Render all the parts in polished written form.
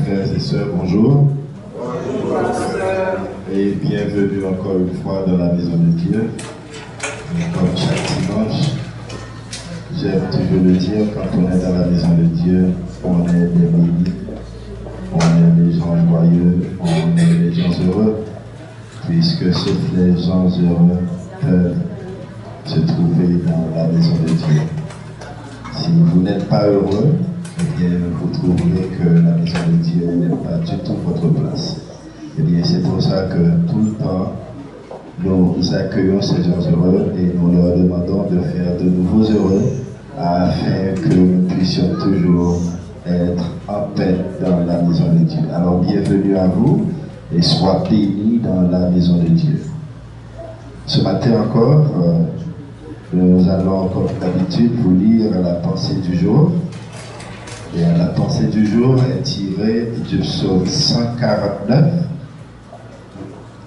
frères et sœurs, bonjour. Bonjour, pasteur. Et bienvenue encore une fois dans la maison de Dieu. Et comme chaque dimanche, j'aime toujours le dire, quand on est dans la maison de Dieu, on est des bénis, on est des gens joyeux, on est des gens heureux, puisque seuls les gens heureux peuvent se trouver dans la maison de Dieu. Si vous n'êtes pas heureux, eh bien, vous trouverez que la maison de Dieu n'est pas du tout votre place. Eh bien, c'est pour ça que tout le temps, nous accueillons ces gens heureux et nous leur demandons de faire de nouveaux heureux afin que nous puissions toujours être en paix dans la maison de Dieu. Alors, bienvenue à vous et soyez bénis dans la maison de Dieu. Ce matin encore, nous allons, comme d'habitude, vous lire la pensée du jour. Et la pensée du jour est tirée du psaume 149,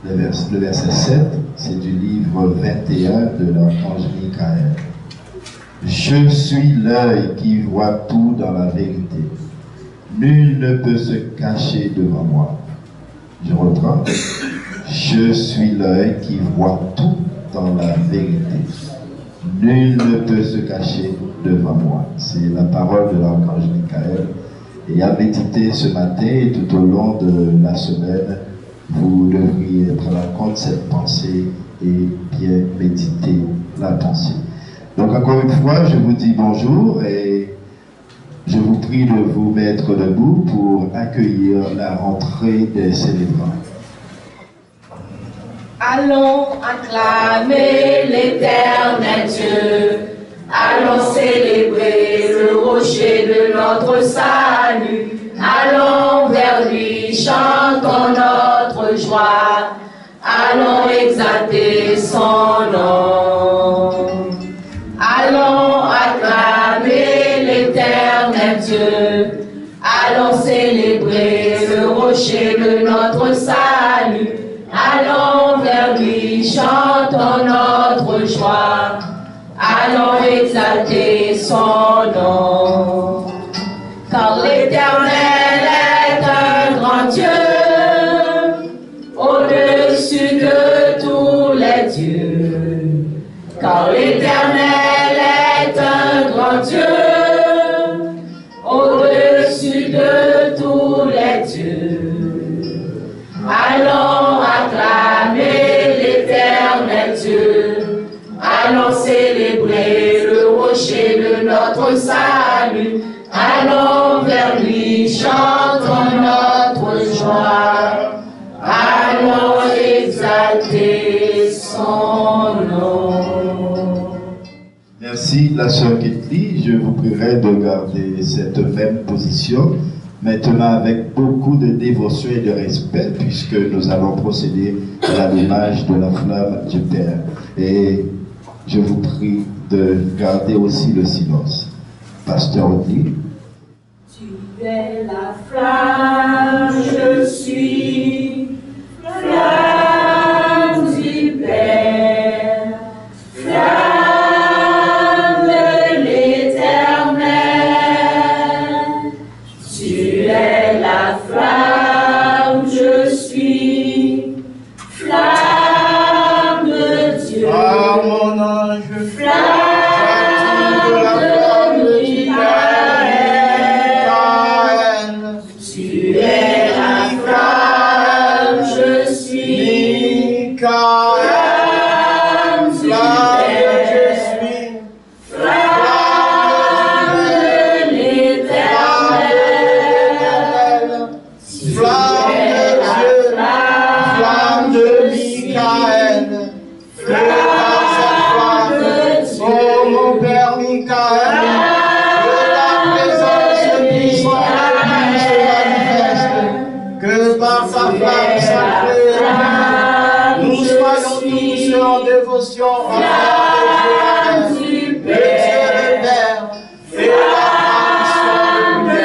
le verset 7, c'est du livre 21 de l'archange Michael. Je suis l'œil qui voit tout dans la vérité. Nul ne peut se cacher devant moi. Je reprends. Je suis l'œil qui voit tout dans la vérité. Nul ne peut se cacher devant moi. C'est la parole de l'archange Michael. Et à méditer ce matin et tout au long de la semaine, vous devriez prendre en compte cette pensée et bien méditer la pensée. Donc encore une fois, je vous dis bonjour et je vous prie de vous mettre debout pour accueillir la rentrée des célébrants. Allons acclamer l'Éternel Dieu, allons célébrer le rocher de notre salut, allons vers lui, chantons notre joie, allons exalter son nom. Allons acclamer l'Éternel Dieu, allons célébrer le rocher de notre salut, allons vers lui, chantons notre joie, allons exalter son nom. Car l'Éternel est un grand Dieu, au-dessus de tous les dieux. Car l'Éternel est un grand Dieu, au-dessus de tous les dieux. Allons acclamer l'Éternel Dieu, allons célébrer le rocher de notre salut, allons vers lui, chantons notre joie, allons exalter son nom. Merci, la sœur Ketli. Je vous prierai de garder cette même position, maintenant avec beaucoup de dévotion et de respect, puisque nous allons procéder à l'allumage de la flamme du Père. Et je vous prie de garder aussi le silence. Pasteur Odile. Tu es la flamme, je suis flamme du Père, flamme de l'Éternel. Tu es la flamme, je suis flamme de Dieu. Ah, mon ange, Flamme de Michael. Tu es la flamme, je suis flamme du Père, flamme de l'Éternel. Tu es la flamme de Michael. flamme de Dieu. Oh, mon Père Michael, que ta présence puissante se manifeste, que par sa flamme sacrée, nous soyons tous en dévotion envers Dieu, le Père, et l'apparition de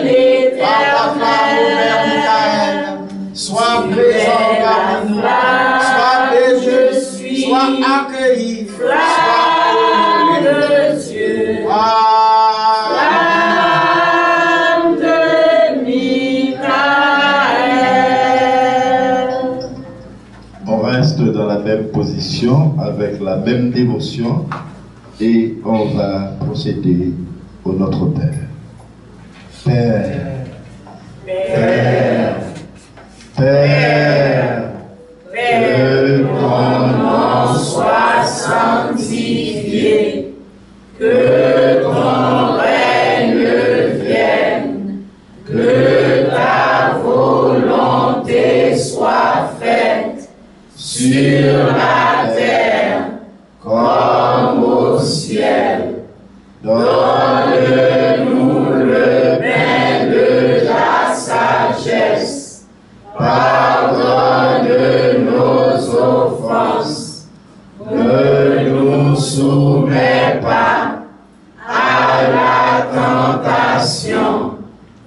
Dieu. Par ta flamme, mon Père Michael, sois présent parmi nous, sois béni, sois accueilli, Flamme de Dieu. Ah, Flamme de Michael. même position, avec la même dévotion, et on va procéder au Notre Père. Père, Père, Père, que ton nom soit sanctifié, que ton règne vienne, que ta volonté soit faite sur la terre comme au ciel. Donne-nous le pain de la sagesse. Pardonne nos offenses. Ne nous soumets pas à la tentation,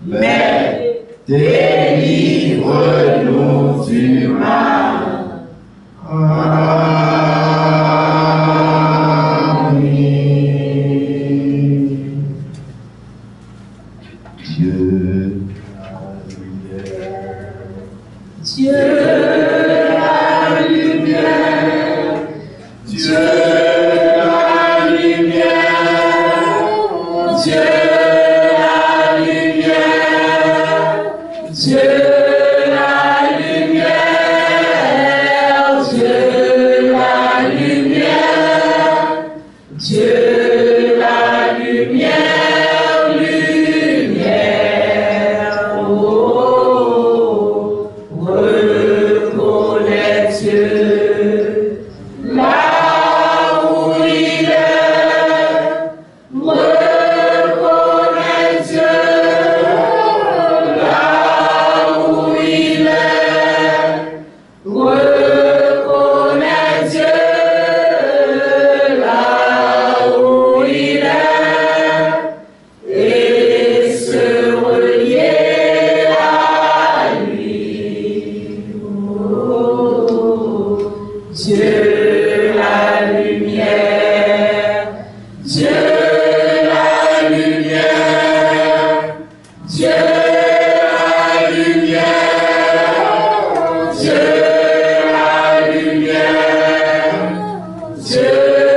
mais délivre-nous du mal. Amen. Dieu, Dieu la lumière, Dieu la lumière, Dieu la lumière, Dieu la lumière, Dieu la lumière, Dieu la lumière, lumière, oh, reconnais Dieu, là où il est, reconnais Dieu, là où il est, reconnais Dieu, là où il est, et se relier à lui. Oh, Dieu la lumière, Dieu la lumière, Dieu la lumière, Dieu la lumière, Dieu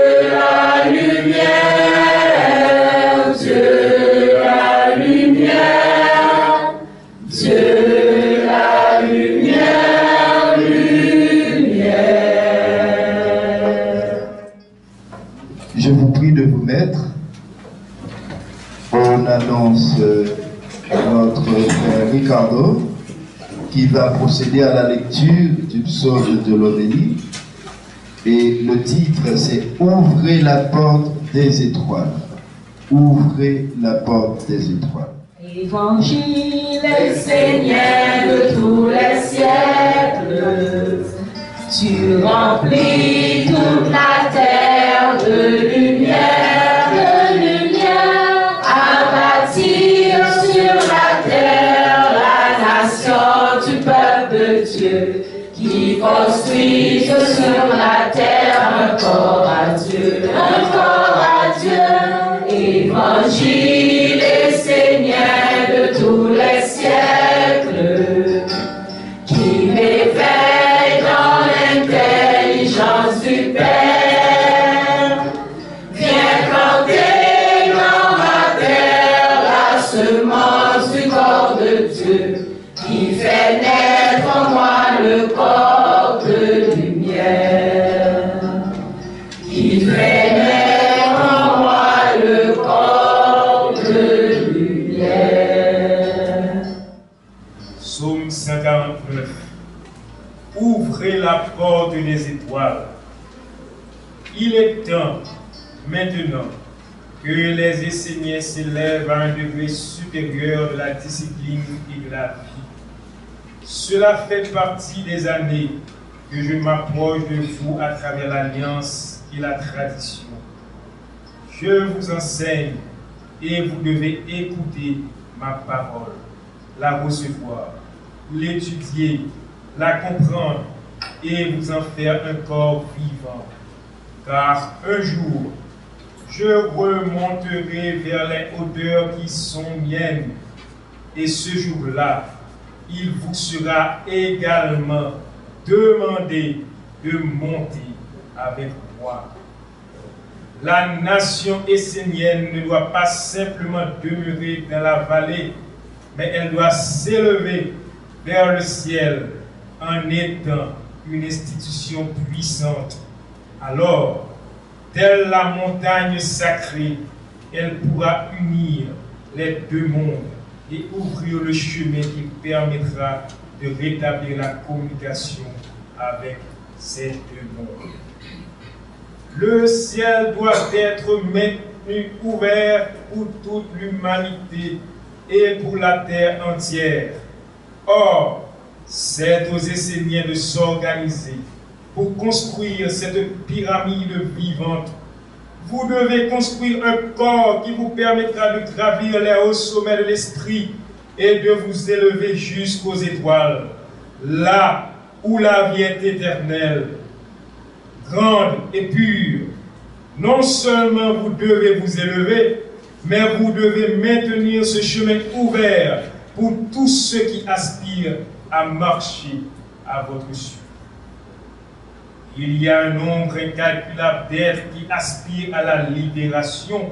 la lumière, Dieu la lumière, Dieu la lumière, lumière. Je vous prie de vous mettre. On annonce notre frère Ricardo qui va procéder à la lecture du psaume de l'Homélie. Et le titre, c'est « Ouvrez la porte des étoiles ». Ouvrez la porte des étoiles. Évangile est Seigneur de tous les siècles. Tu remplis toute la terre de lumière, à bâtir sur la terre la nation du peuple de Dieu, qui construisent sur la terre un corps à Dieu, un corps à Dieu. Évangile est Seigneur de tous les siècles, qui m'éveille dans l'intelligence du Père. Viens planter dans ma terre la semence du corps de Dieu, qui fait naître en moi le corps de lumière, qui fait naître en moi le corps de lumière. Psaume 149. Ouvrez la porte des étoiles. Il est temps, maintenant, que les Esséniens s'élèvent à un degré supérieur de la discipline et de la vie. Cela fait partie des années que je m'approche de vous à travers l'alliance et la tradition. Je vous enseigne et vous devez écouter ma parole, la recevoir, l'étudier, la comprendre et vous en faire un corps vivant. Car un jour, je remonterai vers les hauteurs qui sont miennes, et ce jour-là, il vous sera également demandé de monter avec moi. La nation essénienne ne doit pas simplement demeurer dans la vallée, mais elle doit s'élever vers le ciel en étant une institution puissante. Alors, telle la montagne sacrée, elle pourra unir les deux mondes et ouvrir le chemin qui permettra de rétablir la communication avec ces deux mondes. Le ciel doit être maintenu ouvert pour toute l'humanité et pour la terre entière. Or, c'est aux Esséniens de s'organiser pour construire cette pyramide vivante. Vous devez construire un corps qui vous permettra de gravir les hauts sommets de l'esprit et de vous élever jusqu'aux étoiles, là où la vie est éternelle, grande et pure. Non seulement vous devez vous élever, mais vous devez maintenir ce chemin ouvert pour tous ceux qui aspirent à marcher à votre suite. Il y a un nombre incalculable d'êtres qui aspirent à la libération,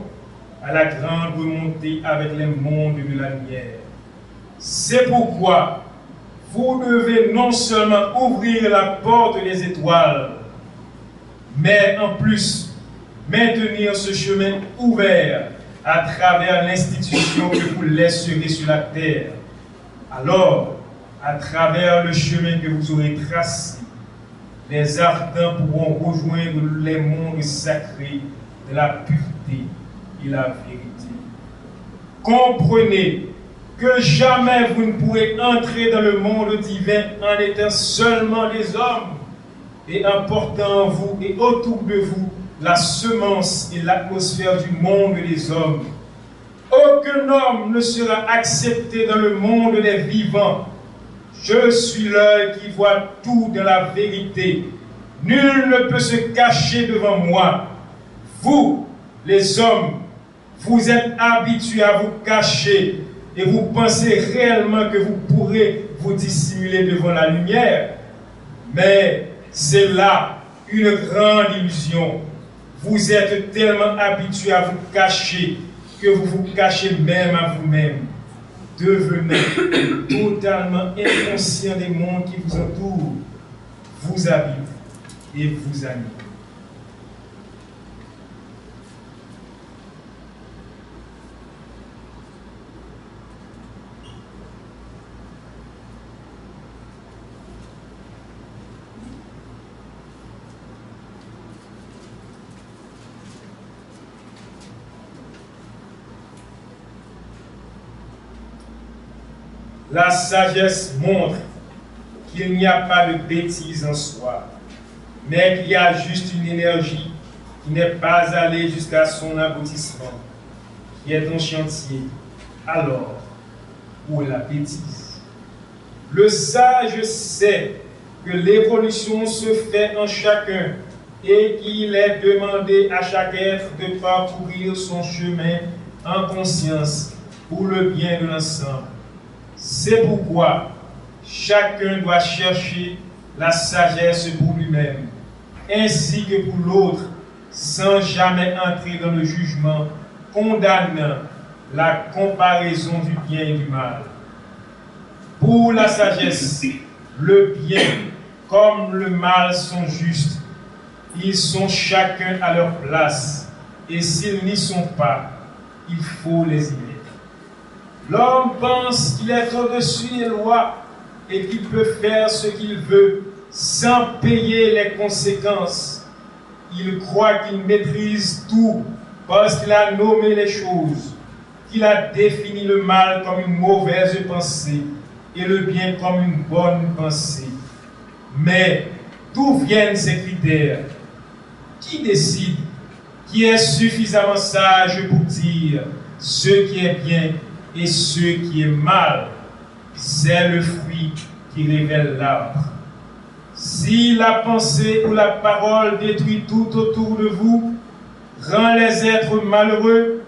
à la grande remontée avec les mondes de la lumière. C'est pourquoi vous devez non seulement ouvrir la porte des étoiles, mais en plus maintenir ce chemin ouvert à travers l'institution que vous laisserez sur la terre. Alors, à travers le chemin que vous aurez tracé, les ardents pourront rejoindre les mondes sacrés de la pureté et la vérité. Comprenez que jamais vous ne pourrez entrer dans le monde divin en étant seulement des hommes et en portant en vous et autour de vous la semence et l'atmosphère du monde des hommes. Aucun homme ne sera accepté dans le monde des vivants. Je suis l'œil qui voit tout de la vérité. Nul ne peut se cacher devant moi. Vous, les hommes, vous êtes habitués à vous cacher et vous pensez réellement que vous pourrez vous dissimuler devant la lumière. Mais c'est là une grande illusion. Vous êtes tellement habitués à vous cacher que vous vous cachez même à vous-même. Devenez totalement inconscient des mondes qui vous entourent, vous habitent et vous animent. La sagesse montre qu'il n'y a pas de bêtise en soi, mais qu'il y a juste une énergie qui n'est pas allée jusqu'à son aboutissement, qui est en chantier. Alors, où est la bêtise? Le sage sait que l'évolution se fait en chacun et qu'il est demandé à chaque être de parcourir son chemin en conscience pour le bien de l'ensemble. C'est pourquoi chacun doit chercher la sagesse pour lui-même, ainsi que pour l'autre, sans jamais entrer dans le jugement, condamnant la comparaison du bien et du mal. Pour la sagesse, le bien comme le mal sont justes. Ils sont chacun à leur place, et s'ils n'y sont pas, il faut les y mettre. L'homme pense qu'il est au-dessus des lois et qu'il peut faire ce qu'il veut sans payer les conséquences. Il croit qu'il maîtrise tout parce qu'il a nommé les choses, qu'il a défini le mal comme une mauvaise pensée et le bien comme une bonne pensée. Mais d'où viennent ces critères? Qui décide? Qui est suffisamment sage pour dire ce qui est bien et ce qui est mal? C'est le fruit qui révèle l'arbre. Si la pensée ou la parole détruit tout autour de vous, rend les êtres malheureux,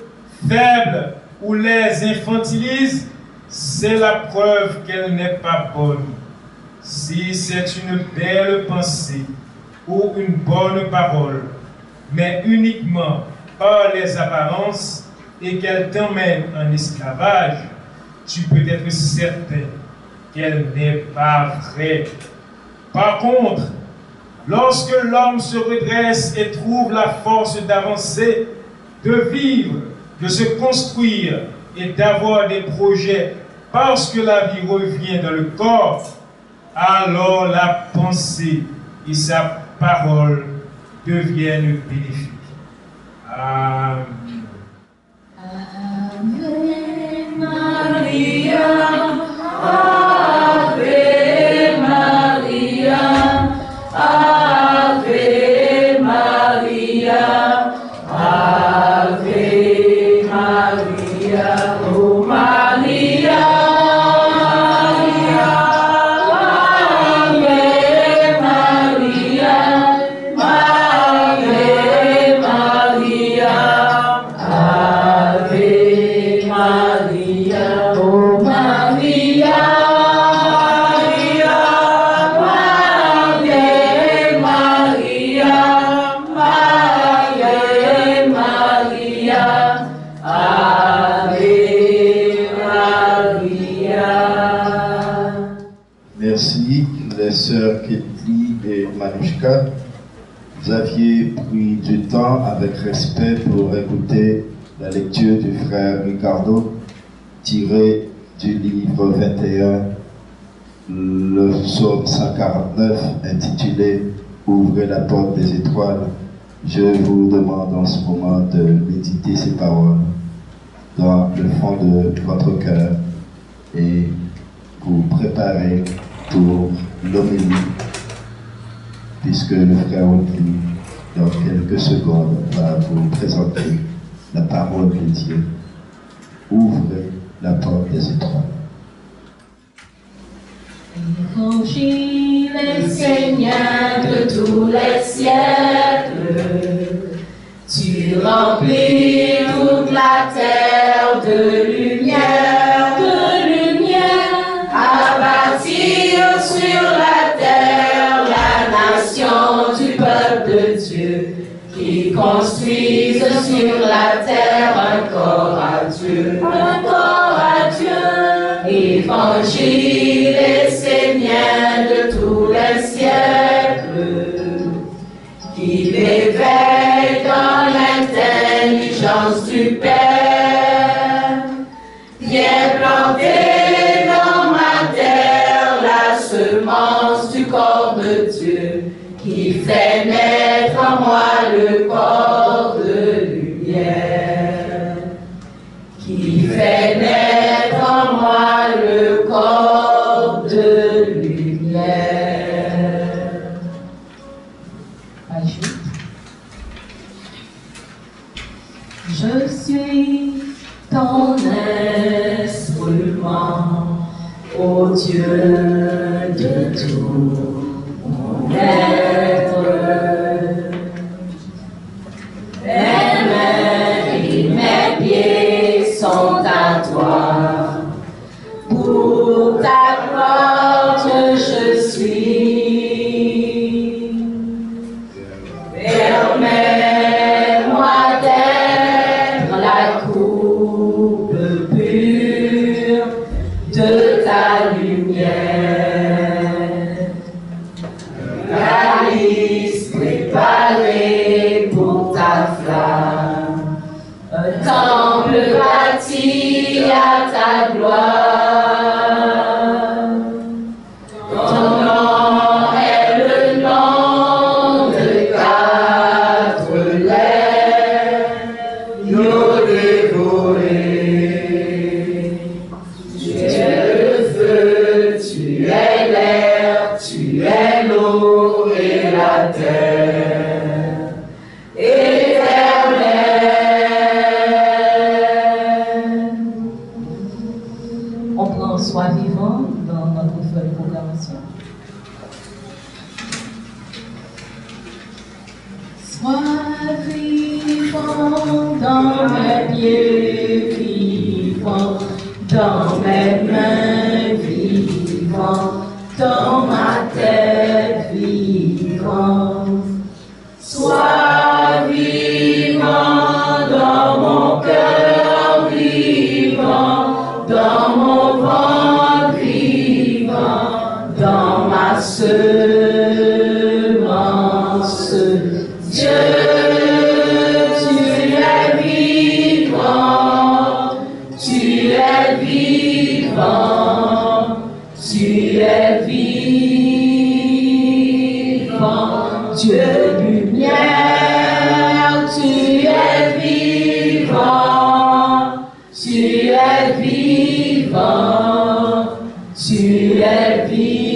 faibles ou les infantilise, c'est la preuve qu'elle n'est pas bonne. Si c'est une belle pensée, ou une bonne parole, mais uniquement par les apparences et qu'elle t'emmène en esclavage, tu peux être certain qu'elle n'est pas vraie. Par contre, lorsque l'homme se redresse et trouve la force d'avancer, de vivre, de se construire et d'avoir des projets parce que la vie revient dans le corps, alors la pensée et sa parole deviennent bénéfiques. Amen. Ave Maria, Ave Maria, Ave Maria, Ave Maria, oh Maria, Ave Maria, Ave Maria, Ave Maria, oh Maria, Ave Maria, Ave Maria, Ave Maria. Merci, les sœurs Ketli et Manushka. Vous aviez pris du temps avec respect pour écouter la lecture du frère Ricardo, tirée du livre 21, le psaume 149, intitulé « Ouvrez la porte des étoiles ». Je vous demande en ce moment de méditer ces paroles dans le fond de votre cœur et vous préparer pour l'homélie, puisque le frère Audrey, dans quelques secondes, va vous présenter la parole de Dieu. Ouvrez la porte des étoiles. Évangile est Seigneur de tous les siècles, tu remplis toute la terre de lumière, à bâtir sur la terre la nation du peuple de Dieu, qui construisent sur la terre un corps à Dieu, Évangile est Seigneur de tous les siècles, qui m'éveille dans l'intelligence du Père, viens planter dans ma terre la semence du corps de Dieu, qui fait naître en moi le corps de lumière, qui fait naître en moi le corps de lumière. Ajoute. Je suis ton instrument, ô Dieu de tout mon être. Mes mains et mes pieds sont à toi. Pour ta gloire je suis. Permets-moi d'être la coupe pure de ta lumière. Calice préparé pour ta flamme, un temple bâti à ta gloire. Ton nom est le nom de 4 lettres, Yodévoré. Tu es le feu, tu es l'air, tu es l'eau et la terre. Éternel. On prend Sois vivant dans notre feuille de programmation. Sois vivant dans mes pieds vivants, dans mes mains vivants, dans ma tête vivant. es vivant, Dieu lumière, tu es vivant, tu es vivant, tu es vivant.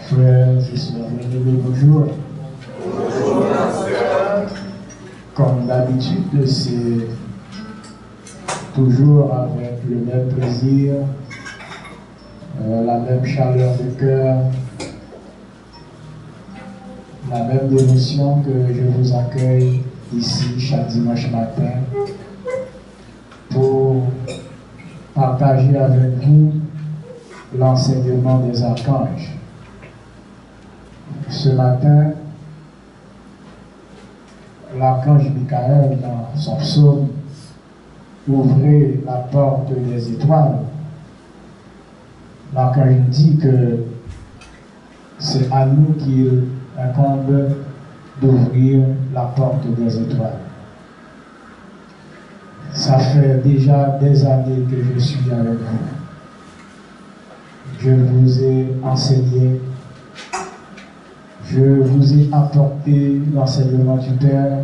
Frères et sœurs, bonjour. Comme d'habitude, c'est toujours avec le même plaisir, la même chaleur de cœur, la même dévotion que je vous accueille ici chaque dimanche matin pour partager avec vous l'enseignement des archanges. Ce matin, l'archange Michael, dans son psaume, ouvrez la porte des étoiles. L'archange dit que c'est à nous qu'il incombe d'ouvrir la porte des étoiles. Ça fait déjà des années que je suis avec vous. Je vous ai enseigné. Je vous ai apporté l'enseignement du Père.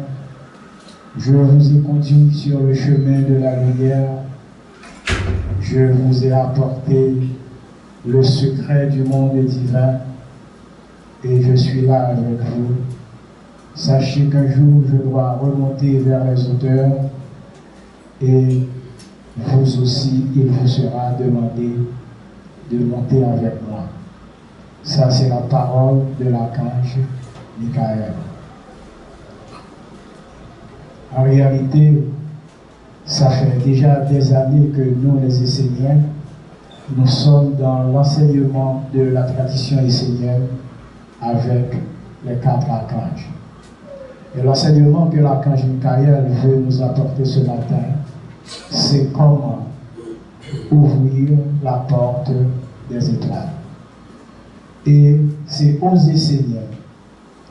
Je vous ai conduit sur le chemin de la lumière. Je vous ai apporté le secret du monde divin. Et je suis là avec vous. Sachez qu'un jour, je dois remonter vers les hauteurs. Et vous aussi, il vous sera demandé de monter avec moi. Ça, c'est la parole de l'archange Michael. En réalité, ça fait déjà des années que nous, les Esséniens, nous sommes dans l'enseignement de la tradition essénienne avec les 4 archanges. Et l'enseignement que l'archange Michael veut nous apporter ce matin, c'est comment ouvrir la porte des étoiles. Et c'est aux Esséniens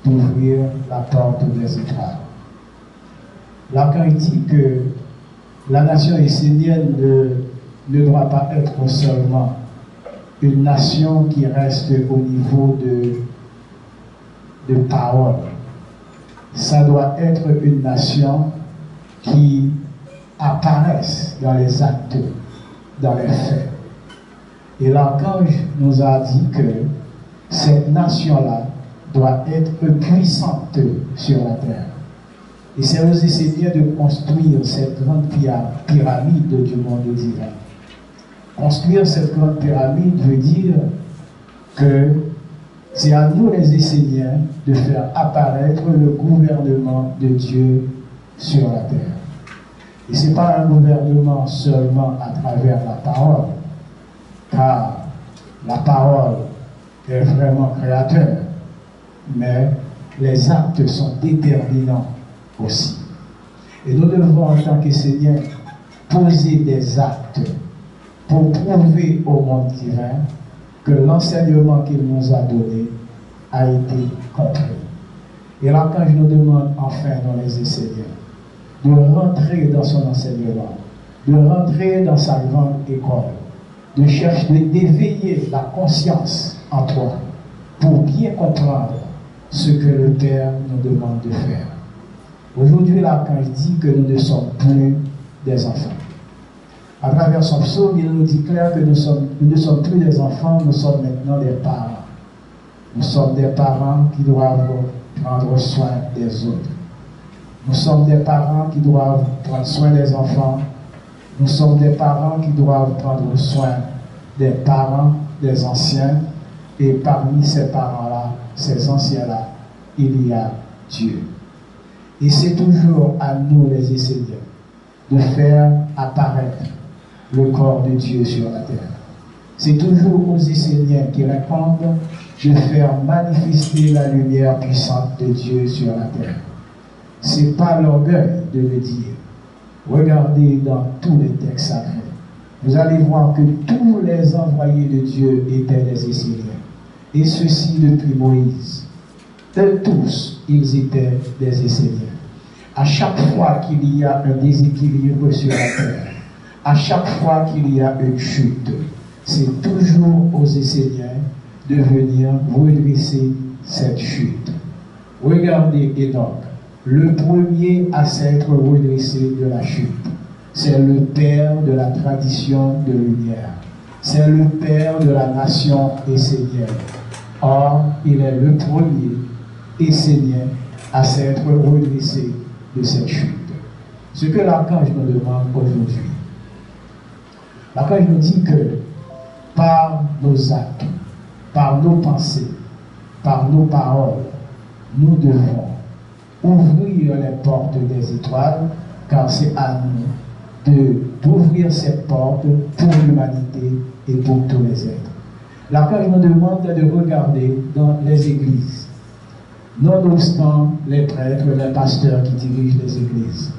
d'ouvrir la porte des étoiles. L'archange dit que la nation essénienne ne doit pas être seulement une nation qui reste au niveau de parole. Ça doit être une nation qui apparaisse dans les actes, dans les faits. Et l'archange nous a dit que cette nation-là doit être puissante sur la terre. Et c'est aux Esséniens de construire cette grande pyramide du monde divin. Construire cette grande pyramide veut dire que c'est à nous les Esséniens de faire apparaître le gouvernement de Dieu sur la terre. Et ce n'est pas un gouvernement seulement à travers la parole, car la parole est vraiment créateur, mais les actes sont déterminants aussi. Et nous devons, en tant qu'Esséniens, poser des actes pour prouver au monde divin que l'enseignement qu'il nous a donné a été compris. Et là, quand je nous demande enfin dans les Esséniens de rentrer dans son enseignement, de rentrer dans sa grande école, de chercher d'éveiller la conscience en toi pour bien comprendre ce que le Père nous demande de faire. Aujourd'hui, l'archange dit que nous ne sommes plus des enfants. À travers son psaume, il nous dit clair que nous ne sommes plus des enfants, nous sommes maintenant des parents. Nous sommes des parents qui doivent prendre soin des autres. Nous sommes des parents qui doivent prendre soin des enfants. Nous sommes des parents qui doivent prendre soin des parents, des anciens. Et parmi ces parents-là, ces anciens-là, il y a Dieu. Et c'est toujours à nous, les Esséniens, de faire apparaître le corps de Dieu sur la terre. C'est toujours aux Esséniens qui répondent de faire manifester la lumière puissante de Dieu sur la terre. Ce n'est pas l'orgueil de le dire. Regardez dans tous les textes sacrés. Vous allez voir que tous les envoyés de Dieu étaient des Esséniens. Et ceci depuis Moïse. Eux tous, ils étaient des Esséniens. À chaque fois qu'il y a un déséquilibre sur la terre, À chaque fois qu'il y a une chute, c'est toujours aux Seigneur de venir redresser cette chute. Regardez Enoch, le premier à s'être redressé de la chute. C'est le père de la tradition de lumière. C'est le père de la nation essénienne. Or, il est le premier essénien à s'être redressé de cette chute. Ce que l'archange nous demande aujourd'hui. L'archange nous dit que par nos actes, par nos pensées, par nos paroles, nous devons ouvrir les portes des étoiles, car c'est à nous d'ouvrir cette porte pour l'humanité et pour tous les êtres. L'archange nous demande de regarder dans les églises, nonobstant les prêtres, les pasteurs qui dirigent les églises.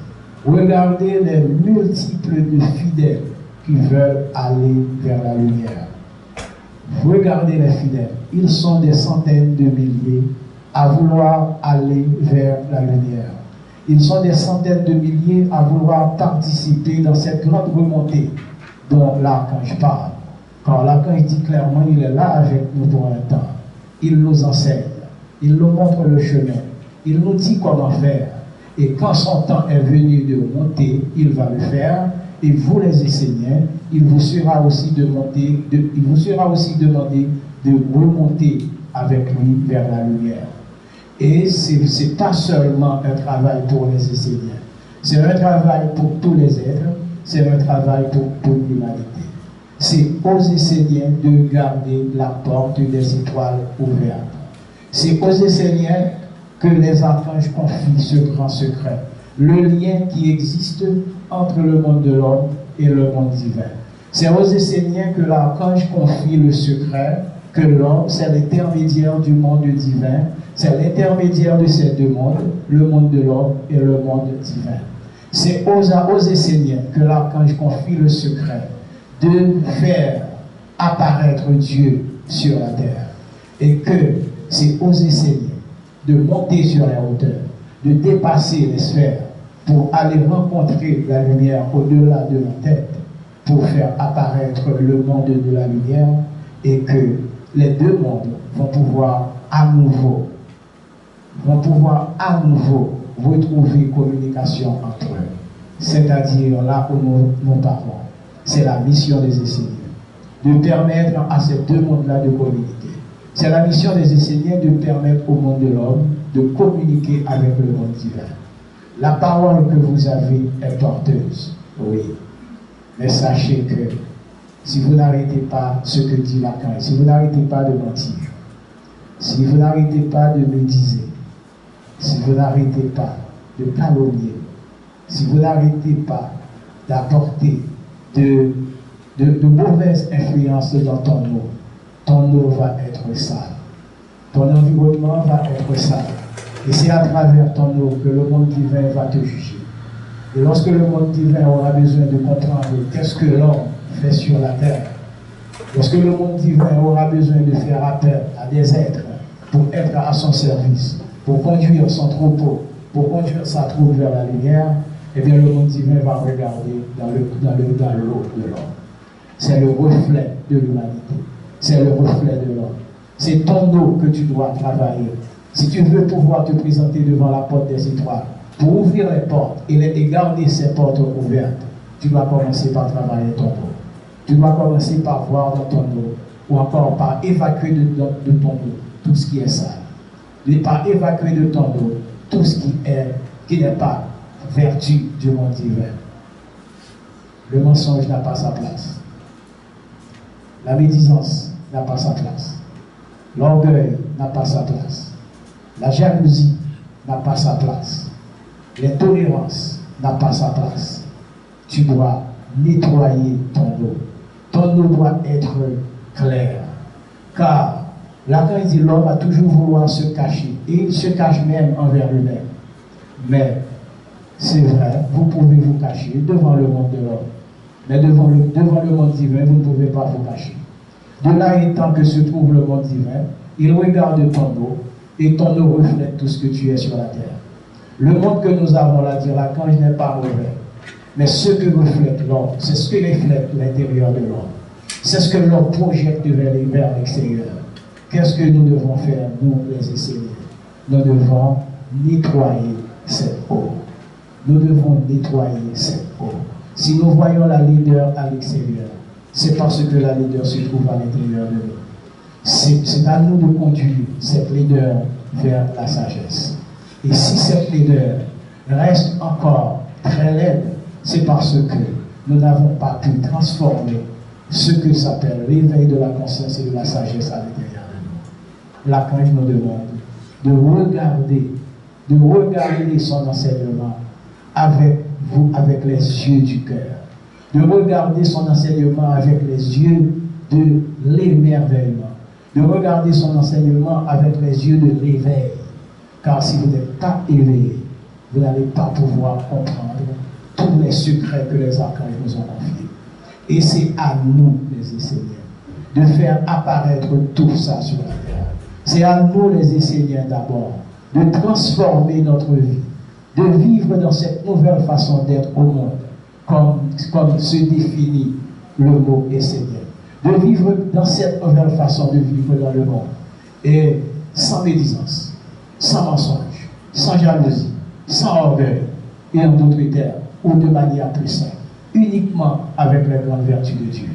Regardez les multiples de fidèles qui veulent aller vers la lumière. Regardez les fidèles, ils sont des centaines de milliers à vouloir aller vers la lumière. Ils sont des centaines de milliers à vouloir participer dans cette grande remontée dont l'archange parle. Car l'archange dit clairement, il est là avec nous pour un temps. Il nous enseigne, il nous montre le chemin, il nous dit comment faire. Et quand son temps est venu de monter, il va le faire. Et vous les Esséniens, il vous sera aussi demandé de remonter avec lui vers la lumière. Et ce n'est pas seulement un travail pour les Esséniens, c'est un travail pour tous les êtres, c'est un travail pour toute l'humanité. C'est aux Esséniens de garder la porte des étoiles ouverte. C'est aux Esséniens que les archanges confient ce grand secret, le lien qui existe entre le monde de l'homme et le monde divin. C'est aux Esséniens que l'archange confie le secret que l'homme, c'est l'intermédiaire du monde divin, c'est l'intermédiaire de ces deux mondes, le monde de l'homme et le monde divin. C'est aux Esséniens que l'archange confie le secret de faire apparaître Dieu sur la terre. Et que c'est aux Esséniens de monter sur les hauteurs, de dépasser les sphères pour aller rencontrer la lumière au-delà de nos têtes, pour faire apparaître le monde de la lumière, et que les deux mondes vont pouvoir à nouveau retrouver communication entre eux. C'est-à-dire là où nous parlons. C'est la mission des Esséniens, de permettre à ces deux mondes-là de communiquer. C'est la mission des Esséniens de permettre au monde de l'homme de communiquer avec le monde divin. La parole que vous avez est porteuse, oui. Mais sachez que si vous n'arrêtez pas ce que dit l'archange, si vous n'arrêtez pas de mentir, si vous n'arrêtez pas de médiser, si vous n'arrêtez pas de calomnier, si vous n'arrêtez pas d'apporter de mauvaises influences dans ton eau va être sale. Ton environnement va être sale. Et c'est à travers ton eau que le monde divin va te juger. Et lorsque le monde divin aura besoin de comprendre qu'est-ce que l'homme fait sur la terre, lorsque le monde divin aura besoin de faire appel à des êtres pour être à son service, pour conduire son troupeau, pour conduire sa troupe vers la lumière, eh bien le monde divin va regarder dans l'eau de l'homme. C'est le reflet de l'humanité. C'est le reflet de l'homme. C'est ton eau que tu dois travailler. Si tu veux pouvoir te présenter devant la porte des étoiles, pour ouvrir les portes et garder ces portes ouvertes, tu dois commencer par travailler ton eau. Tu dois commencer par voir dans ton eau, ou encore par évacuer de ton eau tout ce qui est sale. Et par évacuer de ton eau tout ce qui n'est pas vertu du monde divin. Le mensonge n'a pas sa place. La médisance n'a pas sa place. L'orgueil n'a pas sa place. La jalousie n'a pas sa place. L'intolérance n'a pas sa place. Tu dois nettoyer ton eau. Ton eau doit être claire. Car l'archange dit l'homme va toujours vouloir se cacher. Et il se cache même envers lui-même. Mais c'est vrai, vous pouvez vous cacher devant le monde de l'homme. Mais devant le monde divin, vous ne pouvez pas vous cacher. De là étant que se trouve le monde divin, il regarde ton eau et ton eau reflète tout ce que tu es sur la terre. Le monde que nous avons là, dit l'archange, n'est pas mauvais. Mais ce que reflète l'homme, c'est ce que reflète l'intérieur de l'homme. C'est ce que l'homme projette vers l'extérieur. Qu'est-ce que nous devons faire, nous les enseignants? Nous devons nettoyer cette eau. Nous devons nettoyer cette eau. Si nous voyons la laideur à l'extérieur, c'est parce que la laideur se trouve à l'intérieur de nous. C'est à nous de conduire cette laideur vers la sagesse. Et si cette laideur reste encore très laide, c'est parce que nous n'avons pas pu transformer ce que s'appelle l'éveil de la conscience et de la sagesse à l'intérieur de nous. L'archange nous demande de regarder son enseignement avec les yeux du cœur, de regarder son enseignement avec les yeux de l'émerveillement, de regarder son enseignement avec les yeux de l'éveil. Car si vous n'êtes pas éveillé, vous n'allez pas pouvoir comprendre tous les secrets que les archanges nous ont confiés. Et c'est à nous, les enseignants, de faire apparaître tout ça sur la terre. C'est à nous, les enseignants, d'abord, de transformer notre vie, de vivre dans cette nouvelle façon d'être au monde, comme se définit le mot enseignant. De vivre dans cette nouvelle façon de vivre dans le monde. Et sans médisance, sans mensonge, sans jalousie, sans orgueil, et en d'autres termes, ou de manière plus simple, uniquement avec les grandes vertus de Dieu.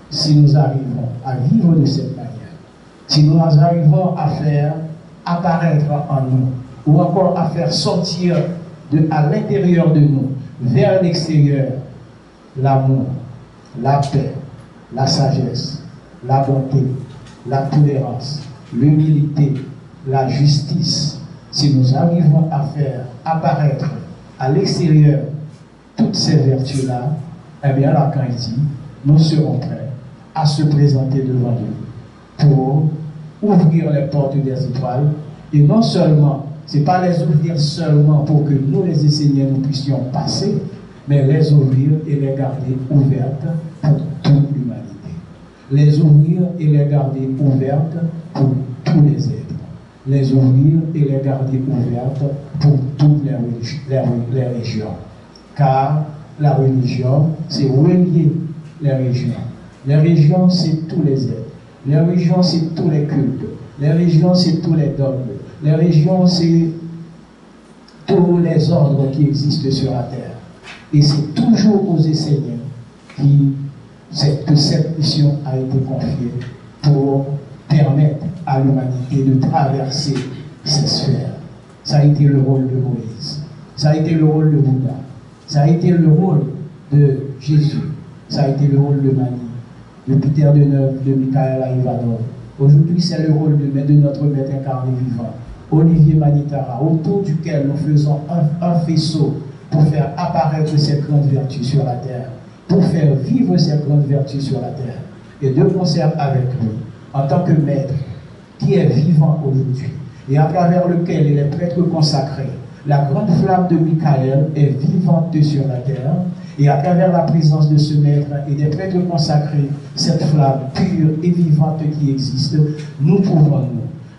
Si nous arrivons à vivre de cette manière, si nous arrivons à faire apparaître en nous, ou encore à faire sortir à l'intérieur de nous, vers l'extérieur, l'amour, la paix, la sagesse, la bonté, la tolérance, l'humilité, la justice, si nous arrivons à faire apparaître à l'extérieur toutes ces vertus-là, eh bien l'archange dit, nous serons prêts à se présenter devant Dieu pour ouvrir les portes des étoiles, et non seulement, ce n'est pas les ouvrir seulement pour que nous les enseignants nous puissions passer, mais les ouvrir et les garder ouvertes pour toute l'humanité. Les ouvrir et les garder ouvertes pour tous les êtres. Les ouvrir et les garder ouvertes pour toutes les régions. Car la religion, c'est relier les régions. Les régions, c'est tous les êtres. Les régions, c'est tous les cultes. Les régions, c'est tous les dogmes. Les régions, c'est tous les ordres qui existent sur la terre. Et c'est toujours aux enseignants que cette mission a été confiée pour permettre à l'humanité de traverser ces sphères. Ça a été le rôle de Moïse. Ça a été le rôle de Bouddha. Ça a été le rôle de Jésus. Ça a été le rôle de Mani, de Peter de Neuve, de Michael Ivanov. Aujourd'hui, c'est le rôle de notre maître incarné vivant, Olivier Manitara, autour duquel nous faisons un faisceau pour faire apparaître ces grandes vertus sur la terre, pour faire vivre ces grandes vertus sur la terre. Et de concert avec lui, en tant que maître, qui est vivant aujourd'hui, et à travers lequel il est prêtre consacré, la grande flamme de Michael est vivante sur la terre, et à travers la présence de ce maître et des prêtres consacrés, cette flamme pure et vivante qui existe, nous pouvons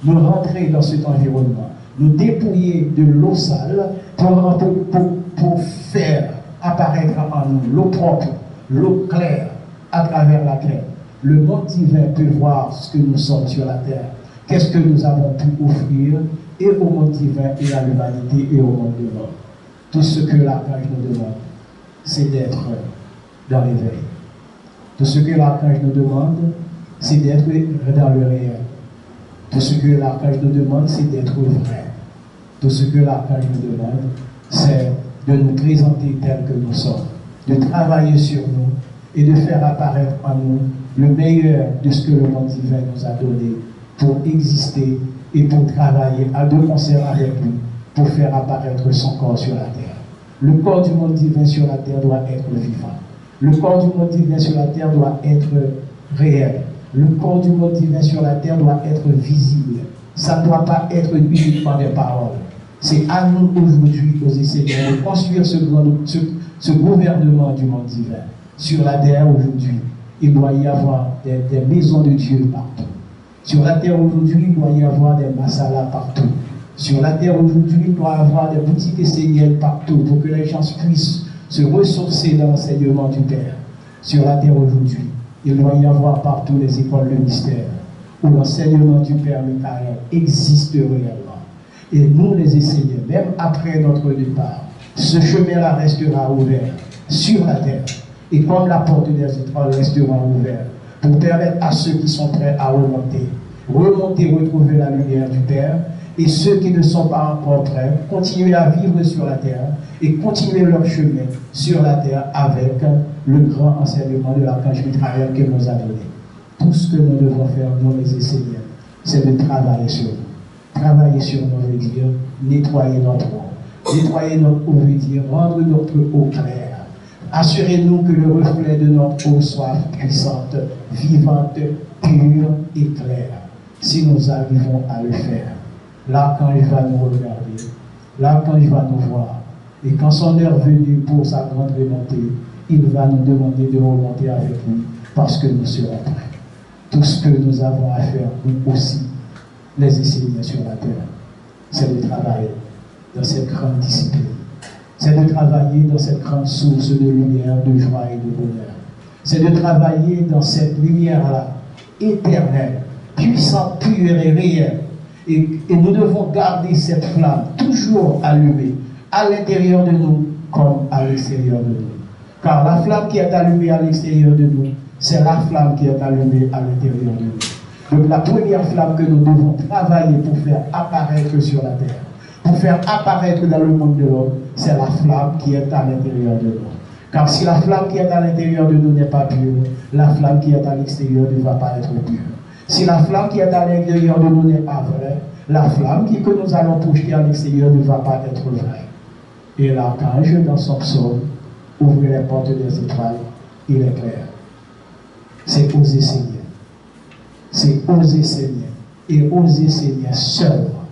nous rentrer dans cet environnement, nous dépouiller de l'eau sale pour faire apparaître en nous l'eau propre, l'eau claire, à travers laquelle le monde divin peut voir ce que nous sommes sur la terre, qu'est-ce que nous avons pu offrir et au monde divin et à l'humanité et au monde de l'homme. Tout ce que l'archange nous demande, c'est d'être dans l'éveil. Tout ce que l'archange nous demande, c'est d'être dans le réel. Tout ce que l'archange nous demande, c'est d'être vrai. Tout ce que l'archange nous demande, c'est de nous présenter tels que nous sommes, de travailler sur nous et de faire apparaître en nous le meilleur de ce que le monde divin nous a donné pour exister et pour travailler à deux concerts avec lui pour faire apparaître son corps sur la terre. Le corps du monde divin sur la terre doit être vivant. Le corps du monde divin sur la terre doit être réel. Le corps du monde divin sur la terre doit être visible. Ça ne doit pas être uniquement des paroles. C'est à nous aujourd'hui, aux enseignants, de construire ce gouvernement du monde divin. Sur la terre aujourd'hui, il doit y avoir des maisons de Dieu partout. Sur la terre aujourd'hui, il doit y avoir des masalas partout. Sur la terre aujourd'hui, il doit y avoir des boutiques esséniennes partout pour que les gens puissent se ressourcer dans l'enseignement du Père. Sur la terre aujourd'hui, il doit y avoir partout les écoles de mystère, où l'enseignement du Père Michael existe réellement. Et nous les enseignants, même après notre départ, ce chemin-là restera ouvert sur la terre. Et comme la porte des étoiles restera ouverte, pour permettre à ceux qui sont prêts à remonter, retrouver la lumière du Père, et ceux qui ne sont pas encore prêts, continuer à vivre sur la terre et continuer leur chemin sur la terre avec le grand enseignement de l'archange Michael que nous a donné. Tout ce que nous devons faire, nous les enseignants, c'est de travailler sur nous. Travailler sur nous veut dire nettoyer notre eau. Nettoyer notre eau veut dire rendre notre eau claire. Assurez-nous que le reflet de notre eau soit puissante, vivante, pure et claire. Si nous arrivons à le faire, l'archange va nous regarder, l'archange va nous voir. Et quand son heure venue pour sa grande remontée, il va nous demander de remonter avec lui parce que nous serons prêts. Tout ce que nous avons à faire, nous aussi, les enseignants sur la terre, c'est de travailler dans cette grande discipline. C'est de travailler dans cette grande source de lumière, de joie et de bonheur. C'est de travailler dans cette lumière-là, éternelle, puissante, pure et réelle. Et nous devons garder cette flamme toujours allumée, à l'intérieur de nous comme à l'extérieur de nous. Car la flamme qui est allumée à l'extérieur de nous, c'est la flamme qui est allumée à l'intérieur de nous. Donc la première flamme que nous devons travailler pour faire apparaître sur la terre, pour faire apparaître dans le monde de l'homme, c'est la flamme qui est à l'intérieur de nous. Car si la flamme qui est à l'intérieur de nous n'est pas pure, la flamme qui est à l'extérieur ne va pas être pure. Si la flamme qui est à l'intérieur de nous n'est pas vraie, la flamme que nous allons projeter à l'extérieur ne va pas être vraie. Et l'archange, dans son psaume, ouvre les portes des étoiles, il est clair. C'est oser Seigneur. C'est oser Seigneur. Et oser Seigneur seulement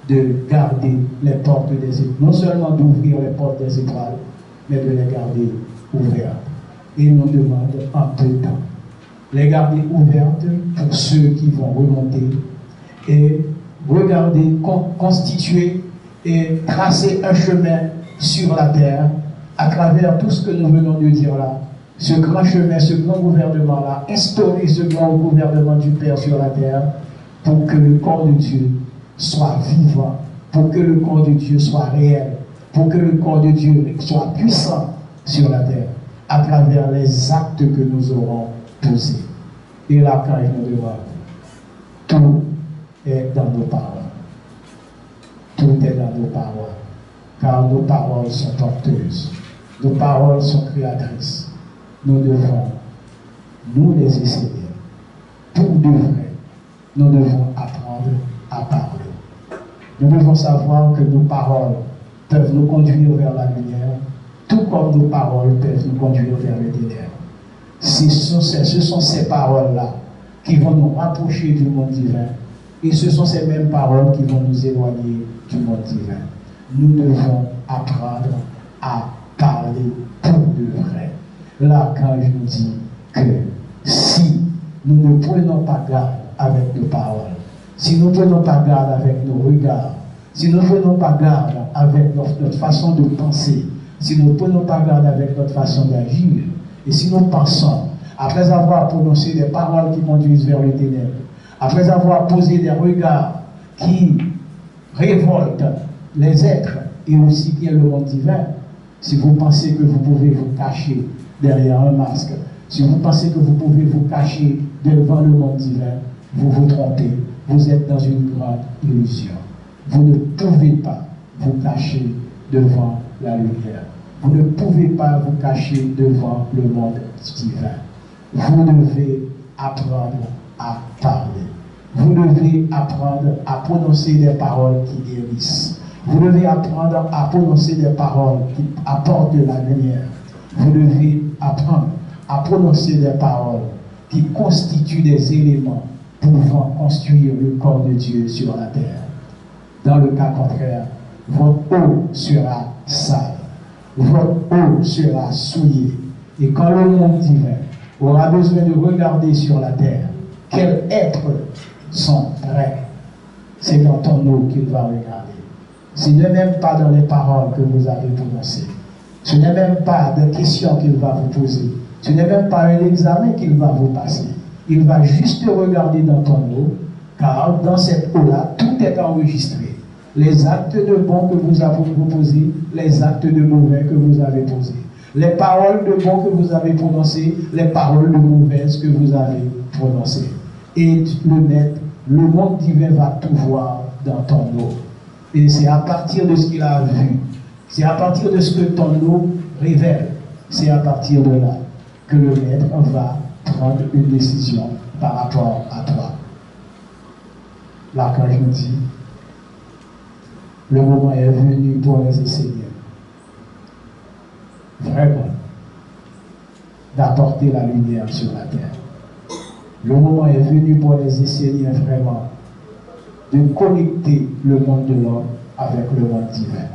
de garder les portes des étoiles. Non seulement d'ouvrir les portes des étoiles, mais de les garder ouvertes. Et il nous demande un peu de temps. Les garder ouvertes pour ceux qui vont remonter et regarder, constituer et tracer un chemin sur la terre à travers tout ce que nous venons de dire là, ce grand chemin, ce grand gouvernement-là, instaurer ce grand gouvernement du Père sur la terre pour que le corps de Dieu soit vivant, pour que le corps de Dieu soit réel, pour que le corps de Dieu soit puissant sur la terre à travers les actes que nous aurons posés. Et là, quand il nous demande, tout est dans nos paroles. Tout est dans nos paroles. Car nos paroles sont porteuses. Nos paroles sont créatrices. Nous devons, nous les enseignants, pour de vrai, nous devons apprendre à parler. Nous devons savoir que nos paroles peuvent nous conduire vers la lumière, tout comme nos paroles peuvent nous conduire vers le ténèbres. Ce sont ces paroles-là qui vont nous rapprocher du monde divin, et ce sont ces mêmes paroles qui vont nous éloigner du monde divin. Nous devons apprendre à parler pour de vrai. Là, quand je nous dis que si nous ne prenons pas garde avec nos paroles, si nous ne prenons pas garde avec nos regards, si nous ne prenons pas garde avec notre façon de penser, si nous ne prenons pas garde avec notre façon d'agir, et si nous pensons, après avoir prononcé des paroles qui conduisent vers le ténèbre, après avoir posé des regards qui révoltent les êtres et aussi bien le monde divin, si vous pensez que vous pouvez vous cacher derrière un masque, si vous pensez que vous pouvez vous cacher devant le monde divin, vous vous trompez. Vous êtes dans une grande illusion. Vous ne pouvez pas vous cacher devant la lumière. Vous ne pouvez pas vous cacher devant le monde divin. Vous devez apprendre à parler. Vous devez apprendre à prononcer des paroles qui guérissent. Vous devez apprendre à prononcer des paroles qui apportent de la lumière. Vous devez apprendre à prononcer des paroles qui constituent des éléments pouvant construire le corps de Dieu sur la terre. Dans le cas contraire, votre eau sera sale. Votre eau sera souillée. Et quand le monde divin aura besoin de regarder sur la terre, quels êtres sont prêts, c'est dans ton eau qu'il va regarder. Ce n'est même pas dans les paroles que vous avez prononcées. Ce n'est même pas des questions qu'il va vous poser. Ce n'est même pas un examen qu'il va vous passer. Il va juste regarder dans ton eau, car dans cette eau-là, tout est enregistré. Les actes de bon que vous avez proposés, les actes de mauvais que vous avez posés. Les paroles de bon que vous avez prononcées, les paroles de mauvaises que vous avez prononcées. Et le monde divin va tout voir dans ton eau. Et c'est à partir de ce qu'il a vu, c'est à partir de ce que ton eau révèle, c'est à partir de là que le maître va prendre une décision par rapport à toi. L'archange nous dit, le moment est venu pour les essayer. Vraiment, d'apporter la lumière sur la terre. Le moment est venu pour les essayer vraiment de connecter le monde de l'homme avec le monde divin.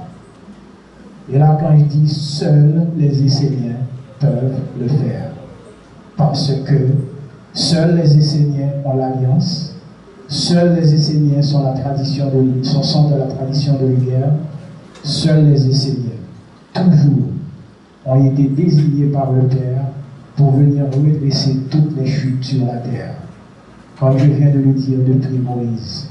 Et là, quand je dis seuls les Esséniens peuvent le faire, parce que seuls les Esséniens ont l'alliance, seuls les Esséniens sont de la tradition de lumière, seuls les Esséniens, toujours, ont été désignés par le Père pour venir redresser toutes les chutes sur la terre. Comme je viens de le dire depuis Moïse,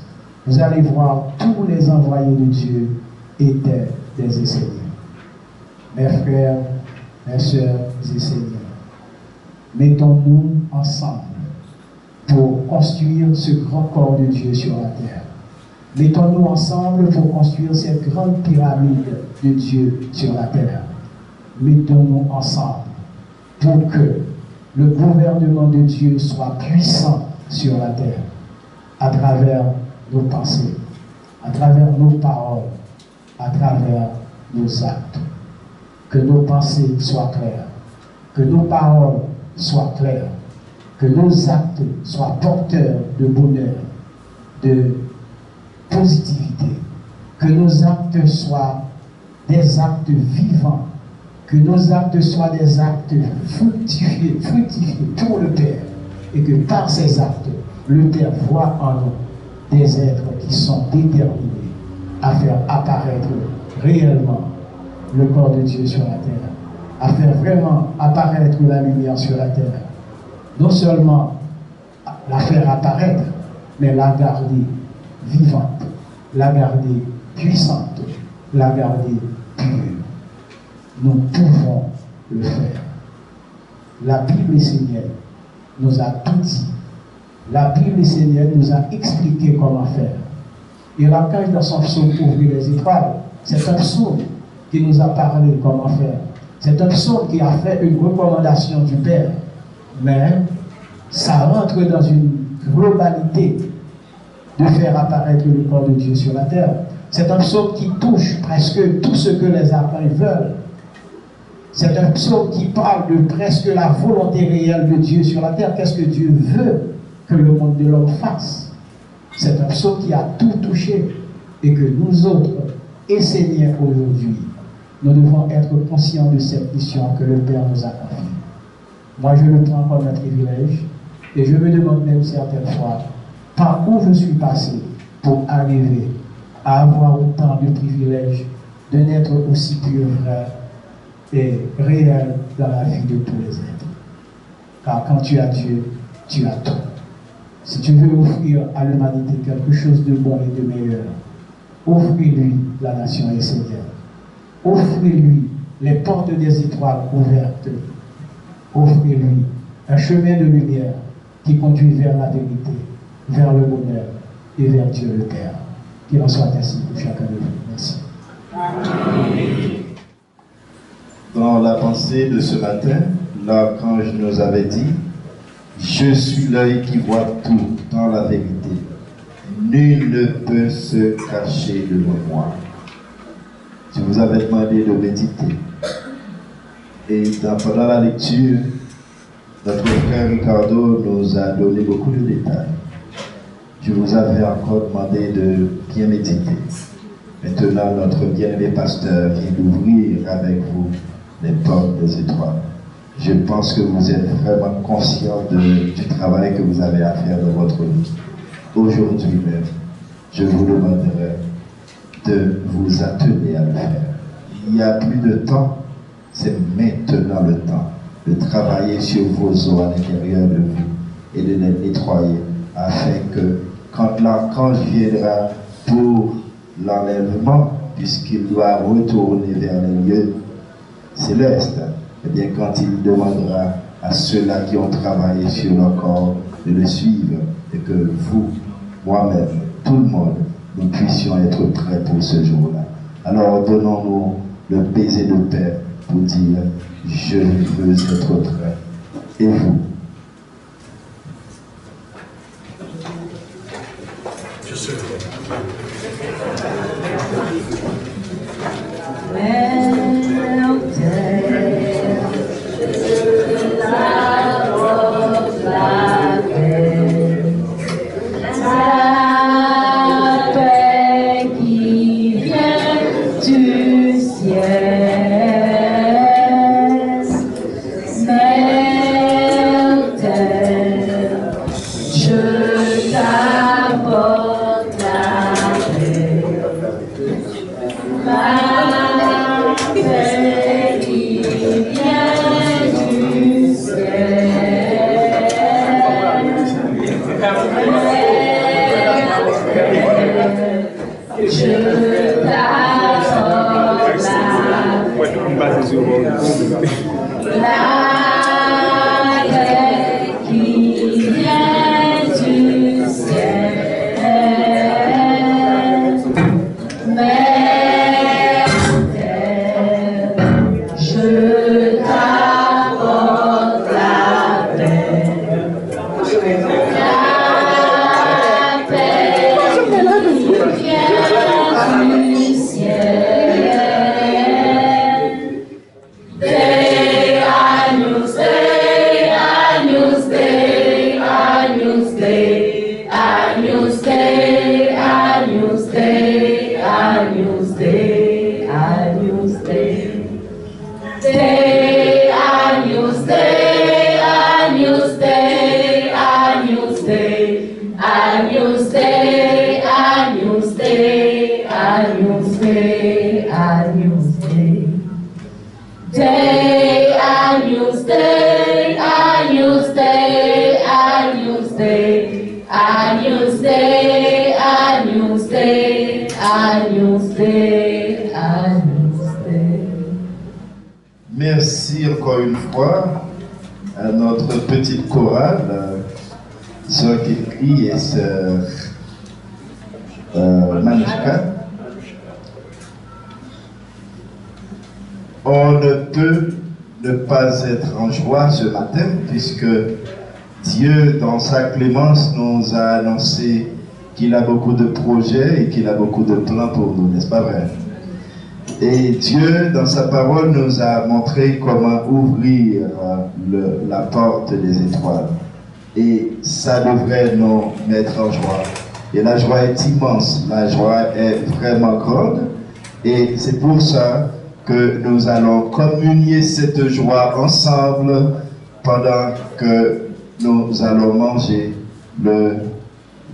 vous allez voir, tous les envoyés de Dieu étaient des Esséniens. Mes frères, mes sœurs Esséniens, mettons-nous ensemble pour construire ce grand corps de Dieu sur la terre. Mettons-nous ensemble pour construire cette grande pyramide de Dieu sur la terre. Mettons-nous ensemble pour que le gouvernement de Dieu soit puissant sur la terre, à travers nos pensées, à travers nos paroles, à travers nos actes. Que nos pensées soient claires, que nos paroles soient claires, que nos actes soient porteurs de bonheur, de positivité, que nos actes soient des actes vivants, que nos actes soient des actes fructifiés pour le Père, et que par ces actes, le Père voit en nous des êtres qui sont déterminés à faire apparaître réellement le corps de Dieu sur la terre, à faire vraiment apparaître la lumière sur la terre. Non seulement la faire apparaître, mais la garder vivante, la garder puissante, la garder pure. Nous pouvons le faire. La Bible essénienne nous a tout dit. La Bible essénienne nous a expliqué comment faire. Et l'archange dans son psaume Ouvrir les étoiles, c'est un psaume qui nous a parlé comment faire. C'est un psaume qui a fait une recommandation du Père. Mais ça rentre dans une globalité de faire apparaître le corps de Dieu sur la terre. C'est un psaume qui touche presque tout ce que les archanges veulent. C'est un psaume qui parle de presque la volonté réelle de Dieu sur la terre. Qu'est-ce que Dieu veut que le monde de l'homme fasse? C'est un psaume qui a tout touché et que nous autres, Esséniens aujourd'hui, nous devons être conscients de cette mission que le Père nous a confiée. Moi, je le prends comme un privilège et je me demande même certaines fois par où je suis passé pour arriver à avoir autant de privilèges, de n'être aussi pur, vrai et réel dans la vie de tous les êtres. Car quand tu as Dieu, tu as tout. Si tu veux offrir à l'humanité quelque chose de bon et de meilleur, offrez-lui la nation essénienne. Offrez-lui les portes des étoiles ouvertes. Offrez-lui un chemin de lumière qui conduit vers la vérité, vers le bonheur et vers Dieu le Père. Qu'il en soit ainsi pour chacun de vous. Merci. Dans la pensée de ce matin, l'archange nous avait dit « Je suis l'œil qui voit tout dans la vérité. Nul ne peut se cacher devant moi. » Je vous avais demandé de méditer. Et pendant la lecture, notre frère Ricardo nous a donné beaucoup de détails. Je vous avais encore demandé de bien méditer. Maintenant, notre bien-aimé pasteur vient d'ouvrir avec vous les portes des étoiles. Je pense que vous êtes vraiment conscient du travail que vous avez à faire dans votre vie. Aujourd'hui même, je vous demanderai de vous atteler à le faire. Il n'y a plus de temps. c'est maintenant le temps de travailler sur vos os à l'intérieur de vous et de les nettoyer afin que quand l'archange viendra pour l'enlèvement, puisqu'il doit retourner vers les lieux célestes, eh bien quand il demandera à ceux-là qui ont travaillé sur leur corps de le suivre et que vous, moi-même, tout le monde, nous puissions être prêts pour ce jour-là. Alors donnons-nous le baiser de paix pour dire « Je veux être prêt ». Et vous? Je suis prêt. Merci encore une fois à notre petite chorale, sœur Kikri et sœur Manishka. On ne peut ne pas être en joie ce matin puisque Dieu, dans sa clémence, nous a annoncé qu'il a beaucoup de projets et qu'il a beaucoup de plans pour nous, n'est-ce pas vrai? Et Dieu, dans sa parole, nous a montré comment ouvrir la porte des étoiles. Et ça devrait nous mettre en joie. Et la joie est immense, la joie est vraiment grande. Et c'est pour ça que nous allons communier cette joie ensemble pendant que nous allons manger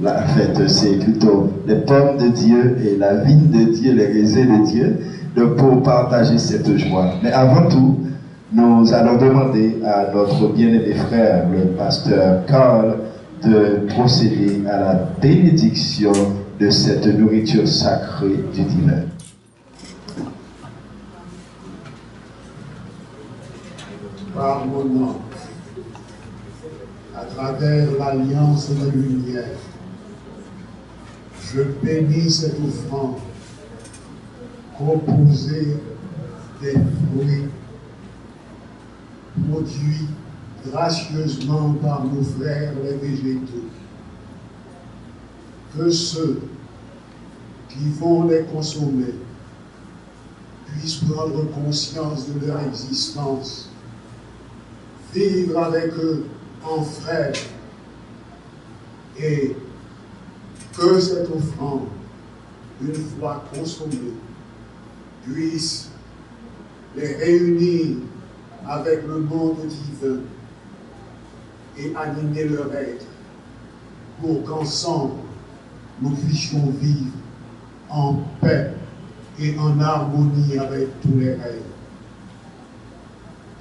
la fête. C'est plutôt les pommes de Dieu et la vigne de Dieu, les raisins de Dieu, pour partager cette joie. Mais avant tout, nous allons demander à notre bien-aimé frère, le pasteur Carl, de procéder à la bénédiction de cette nourriture sacrée du divin. Par mon nom, à travers l'alliance de lumière, je bénis cette offrande composée des fruits produits gracieusement par nos frères les végétaux. Que ceux qui vont les consommer puissent prendre conscience de leur existence, vivre avec eux en frères, et que cette offrande, une fois consommée, puisse les réunir avec le monde divin et animer leur être pour qu'ensemble nous puissions vivre en paix et en harmonie avec tous les règnes.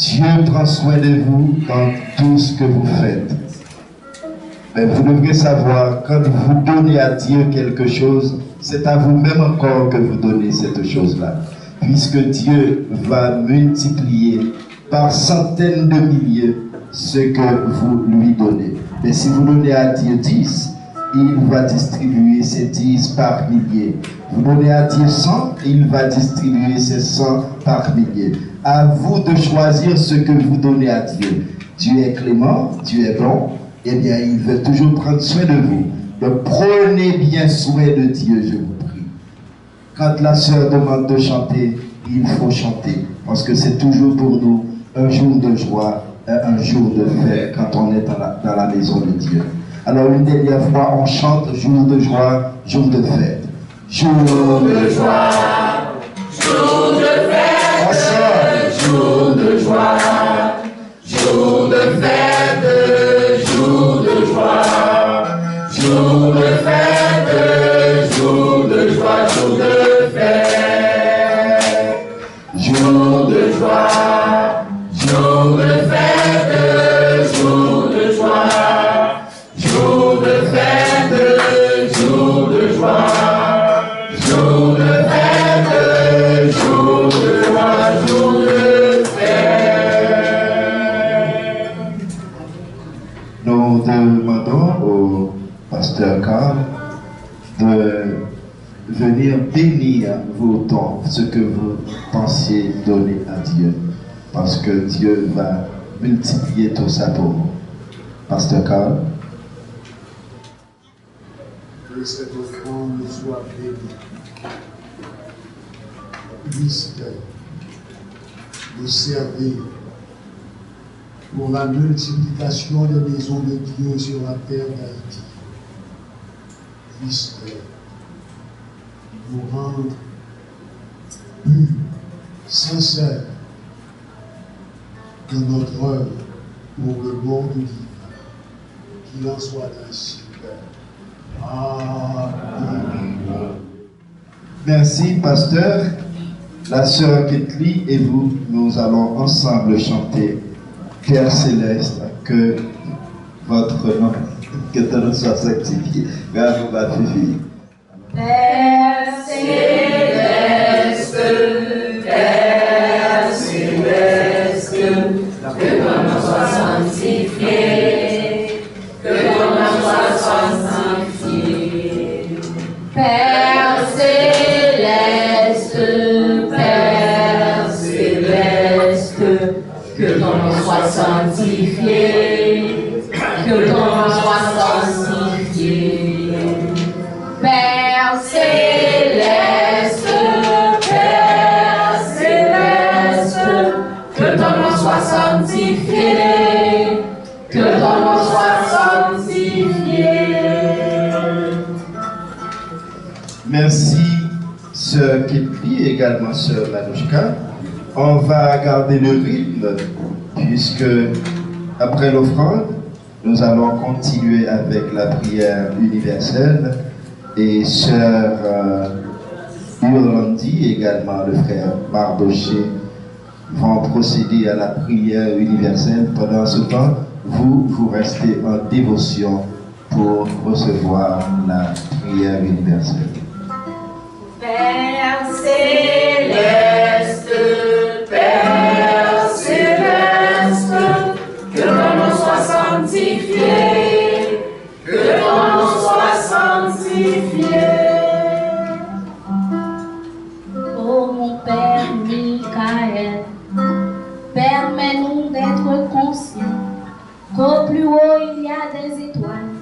Dieu prend soin de vous dans tout ce que vous faites. Mais vous devrez savoir, quand vous donnez à Dieu quelque chose, c'est à vous-même encore que vous donnez cette chose-là. Puisque Dieu va multiplier par centaines de milliers ce que vous lui donnez. Mais si vous donnez à Dieu 10, il va distribuer ces 10 par milliers. Vous donnez à Dieu 100, il va distribuer ces 100 par milliers. À vous de choisir ce que vous donnez à Dieu. Dieu est clément, Dieu est bon, eh bien il veut toujours prendre soin de vous. Donc prenez bien soin de Dieu, je vous prie. Quand la sœur demande de chanter, il faut chanter. Parce que c'est toujours pour nous un jour de joie, un jour de fête quand on est dans la maison de Dieu. Alors une dernière fois, on chante jour de joie, jour de fête. Jour de joie, jour de fête, jour de joie, jour de fête, jour de joie, jour de fête, jour de joie, jour de fête, jour de joie, jour de fête, jour de joie, jour de fête, jour de joie. Nous demandons au pasteur Carl de venir bénir vos dons, ce que vous pensiez donner à Dieu, parce que Dieu va multiplier tout ça pour vous. Pasteur Carl. Que cette offrande soit bénie. Puisque nous servir pour la multiplication des maisons de Dieu sur la terre d'Haïti. Puisque nous rendre plus sincères de notre œuvre pour le monde divin. Qu'il en soit ainsi. Amen. Merci, pasteur. La sœur Ketli et vous, nous allons ensemble chanter Père Céleste, que votre nom, que ton nom soit sanctifié. Grâce à Fifi. Père Céleste, Père Céleste, que ton nom soit sanctifié, que ton nom soit sanctifié. Père Céleste, Père Céleste, que ton nom soit sanctifié, que ton nom soit sanctifié. Père Céleste, Père Céleste, que ton nom soit sanctifié, que ton nom soit sanctifié. Merci, sœur Ketli et également sœur Manouchka. On va garder le rythme, puisque après l'offrande, nous allons continuer avec la prière universelle. Et sœur Urlandi, également le frère Mardoché, vont procéder à la prière universelle. Pendant ce temps, vous restez en dévotion pour recevoir la prière universelle. Père Céleste, Père Céleste, que ton nom soit sanctifié, que ton nom soit sanctifié. Oh mon Père Michael, permets-nous d'être conscients qu'au plus haut il y a des étoiles,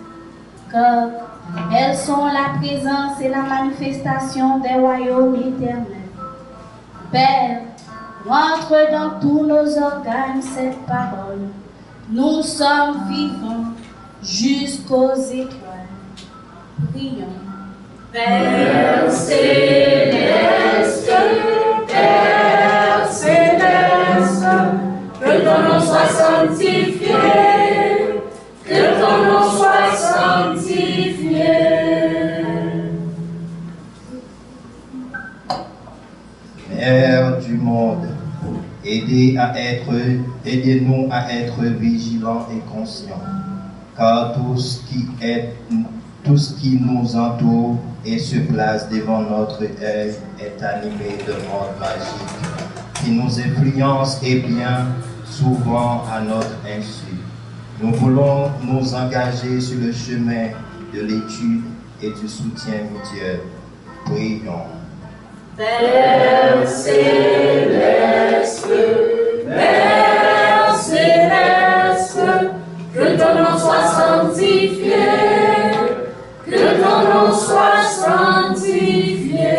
qu'elles sont la présence et la manifestation des royaumes éternels. Père, rentre dans tous nos organes cette parole. Nous sommes vivants jusqu'aux étoiles. Prions. Père Céleste, Père Céleste, que ton nom soit sanctifié, que ton nom soit sanctifié. Mère du monde et Aidez-nous à être vigilants et conscients, car tout ce qui nous entoure et se place devant notre œil est animé de monde magique, qui nous influence et bien souvent à notre insu. Nous voulons nous engager sur le chemin de l'étude et du soutien mutuel. Prions. Père céleste, Père céleste, que ton nom soit sanctifié, que ton nom soit sanctifié.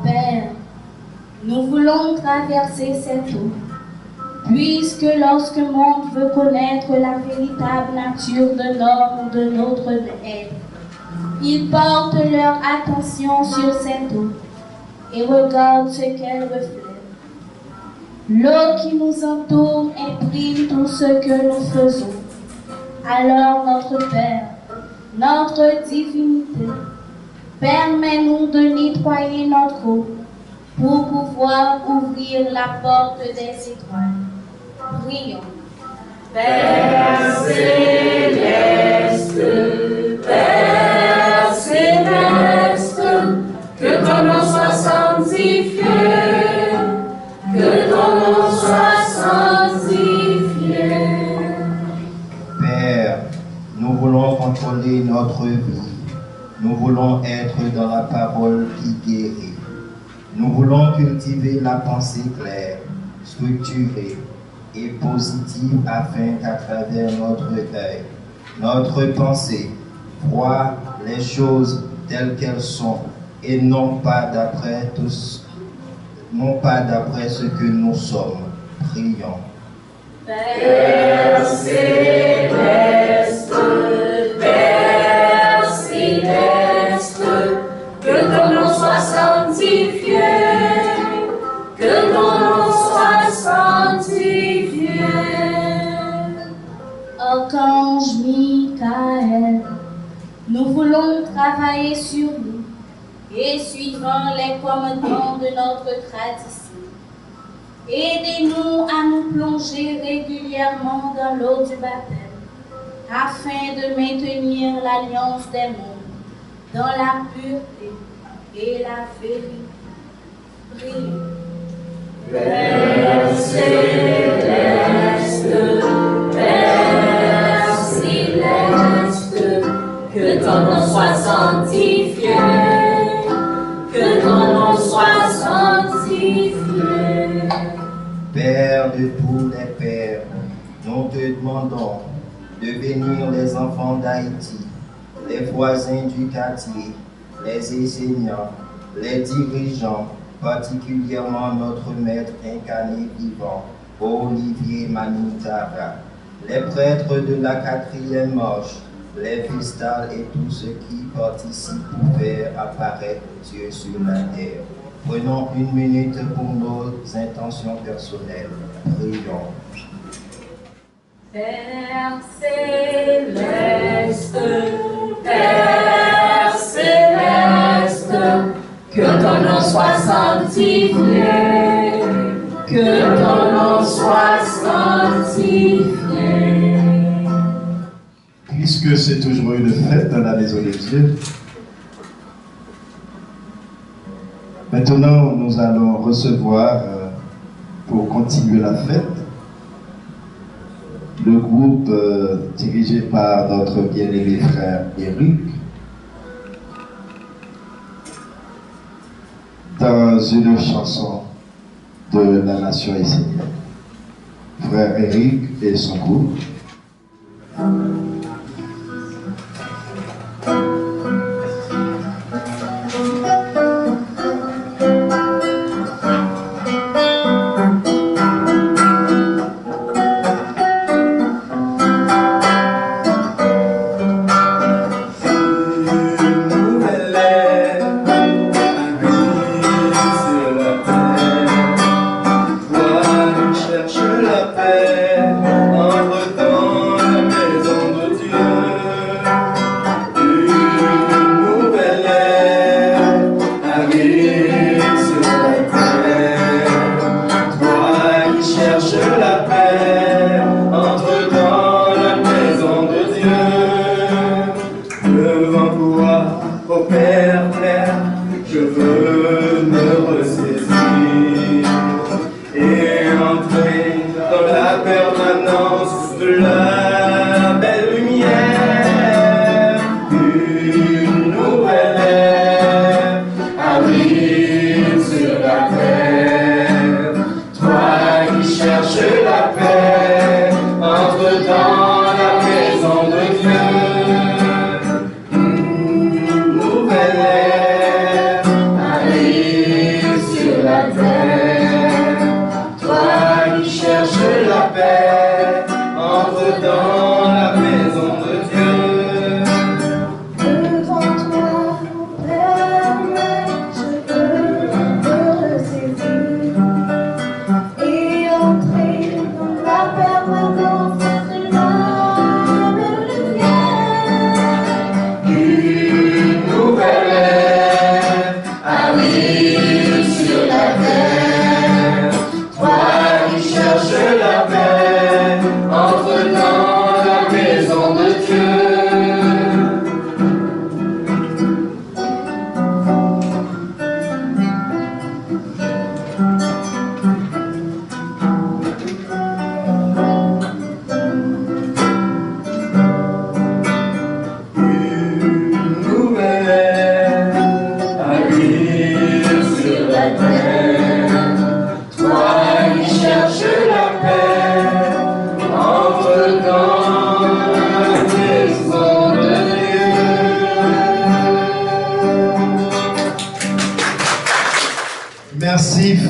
Père, nous voulons traverser cette eau, puisque lorsque le monde veut connaître la véritable nature de l'homme ou de notre être, ils portent leur attention sur cette eau et regardent ce qu'elle reflète. L'eau qui nous entoure imprime tout ce que nous faisons. Alors notre Père, notre divinité, permets-nous de nettoyer notre eau pour pouvoir ouvrir la porte des étoiles. Prions. Père céleste, Père céleste, que ton nom soit sanctifié, que ton nom soit sanctifié. Père, nous voulons contrôler notre vie. Nous voulons être dans la parole qui guérit. Nous voulons cultiver la pensée claire, structurée et positive afin qu'à travers notre œil, notre pensée, voit les choses telles qu'elles sont et non pas d'après ce que nous sommes. Prions. Père céleste, Père céleste, que ton nom soit sanctifié, que ton nom soit sanctifié. Archange Michael, nous voulons travailler sur nous et suivant les commandements de notre tradition. Aidez-nous à nous plonger régulièrement dans l'eau du baptême, afin de maintenir l'alliance des mondes dans la pureté et la vérité. Prions. Père céleste, Père céleste, que ton nom soit sanctifié, que ton nom soit sanctifié. Père de tous les pères, nous te demandons de bénir les enfants d'Haïti, les voisins du quartier, les enseignants, les dirigeants, particulièrement notre maître incarné vivant, Olivier Manitara, les prêtres de la 4e marche, les vestales et tous ceux qui participent pour faire apparaître Dieu sur la terre. Prenons une minute pour nos intentions personnelles. Prions. Père céleste, Père céleste, que ton nom soit sanctifié, que ton nom soit sanctifié. Puisque c'est toujours une fête dans la maison de Dieu, maintenant nous allons recevoir, pour continuer la fête, le groupe dirigé par notre bien-aimé frère Eric, dans une chanson de la nation haïtienne. Frère Eric et son groupe. Cherche la paix entre temps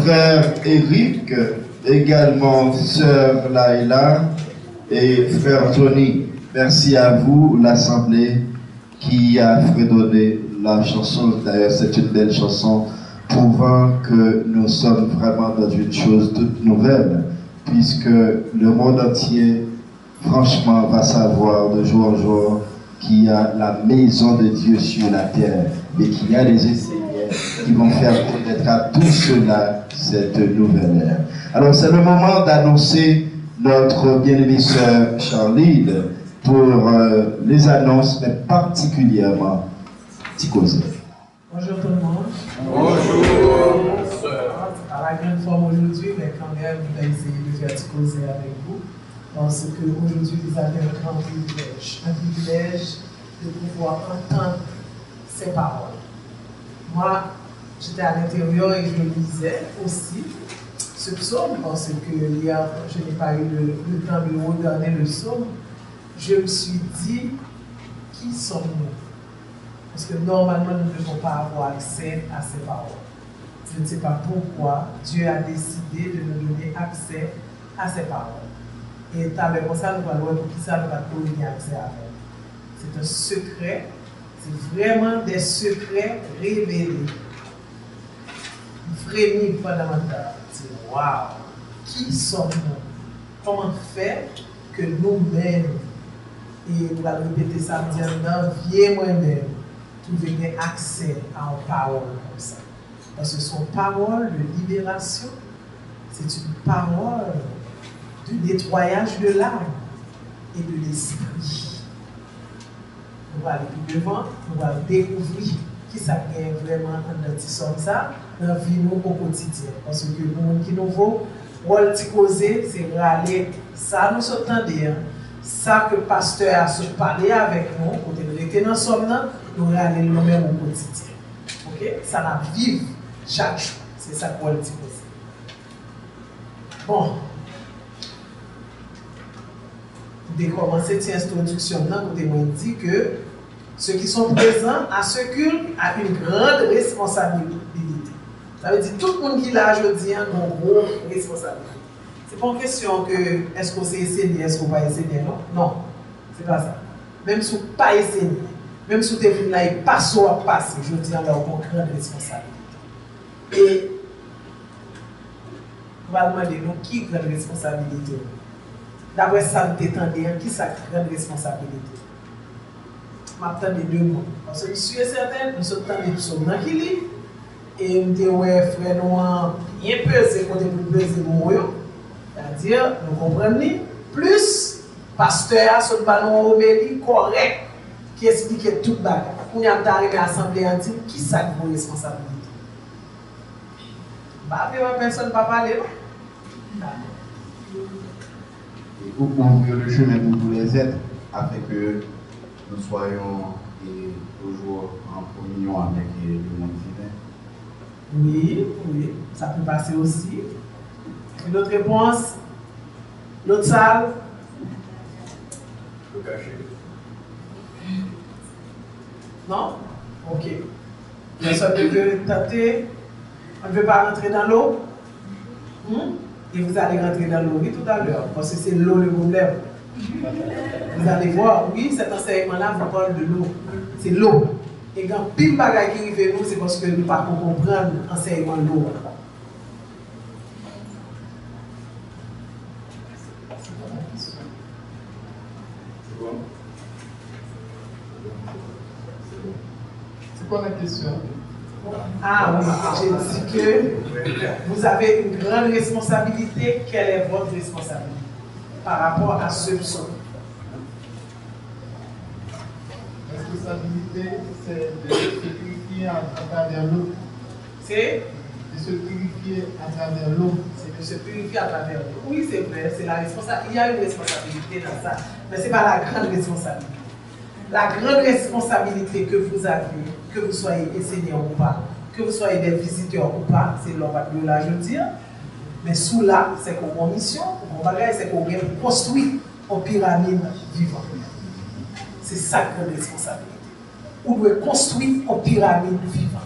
frère Eric, également sœur Laïla et frère Tony. Merci à vous, l'Assemblée, qui a fredonné la chanson. D'ailleurs, c'est une belle chanson, prouvant que nous sommes vraiment dans une chose toute nouvelle, puisque le monde entier, franchement, va savoir de jour en jour qu'il y a la maison de Dieu sur la terre et qu'il y a des enseignants qui vont faire connaître à tous ceux-là cette nouvelle ère. Alors, c'est le moment d'annoncer notre bien-aimée sœur Charline pour les annonces, mais particulièrement Ticozé. Bonjour tout le monde. Bonjour. À la grande forme aujourd'hui, mais quand même, je vais essayer de faire Ticozé avec vous. Parce qu'aujourd'hui, vous avez un grand privilège de pouvoir entendre ces paroles. Moi, j'étais à l'intérieur et je lisais aussi ce psaume, parce que hier, je n'ai pas eu le temps de regarder le psaume. Je me suis dit, qui sommes-nous? Parce que normalement, nous ne devons pas avoir accès à ces paroles. Je ne sais pas pourquoi Dieu a décidé de nous donner accès à ces paroles. Et comme ça, nous allons voir pour qui ça nous va donner accès à elles. C'est un secret, c'est vraiment des secrets révélés. Frémis fondamental. C'est waouh! Qui sommes-nous? Comment faire que nous-mêmes, et nous allons répéter ça en disant, viens moi-même, trouver accès à une parole comme ça. Parce que son parole de libération, c'est une parole de nettoyage de l'âme et de l'esprit. On va aller plus devant, on va découvrir qui ça gagne vraiment dans notre ça dans la vie au quotidien. Parce que le monde qui nous vaut, rôle Ticozé, c'est râler ça nous s'entendait. Ça que le pasteur a se parlé avec nous, quand il était dans son nom, nous râler nous-mêmes au quotidien. Ok? Ça va vivre chaque jour. C'est ça qu'on dit. Bon. Dès commencer cette introduction, nous avons dit que ceux qui sont présents à ce culte ont une grande responsabilité. Ça veut dire que tout le monde qui l'a aujourd'hui a une grosse responsabilité. Ce n'est pas une question que est-ce qu'on s'est essayé, est-ce qu'on va essayer, non? Non, ce n'est pas ça. Même si on n'a pas essayé, même si on est venu là et pas soit passé, je dis on a une grande responsabilité. Et on va demander nous qui a une grande responsabilité. D'après ça, nous t'étendons, qui a une grande responsabilité? Je m'attends des deux mots. Parce que je suis certain, nous sommes dans des psaumes qui lisent. Et nous disons, ouais, frère, nous avons bien pesé quand nous pesé mon royaume. C'est-à-dire, nous comprenons, plus pasteur a son ballon homélie correct qui explique tout le bagage. Quand on est arrivé à l'Assemblée, on dit, qui ça a une responsabilité? Bah, personne ne va parler, non? Ouvrir le chemin pour tous les êtres afin que nous soyons toujours en communion avec le monde divin. Oui, oui, ça peut passer aussi. Une autre réponse? L'autre salle? Le cacher. Non? Ok. Personne ne veut tenter? On ne veut pas rentrer dans l'eau? Et vous allez rentrer dans l'eau, oui, tout à l'heure, parce que c'est l'eau le problème. Vous allez voir, oui, cet enseignement-là vous parle de l'eau. C'est l'eau. Et quand pile bagaille qui arrive nous, c'est parce que nous ne pouvons pas comprendre l'enseignement de l'eau. C'est quoi la question? Ah oui, j'ai dit que vous avez une grande responsabilité. Quelle est votre responsabilité par rapport à ce psaume? La responsabilité, c'est de se purifier à travers l'eau. C'est de se purifier à travers l'eau. C'est de se purifier à travers l'eau. Oui, c'est vrai, c'est la responsabilité. Il y a une responsabilité dans ça, mais ce n'est pas la grande responsabilité. La grande responsabilité que vous avez, que vous soyez enseignant ou pas, que vous soyez des visiteurs ou pas, c'est l'homme là, je veux dire. Mais sous là, c'est qu'on a une mission, c'est qu'on vient construire une pyramide vivante. C'est ça que la responsabilité. On doit construire une pyramide vivante.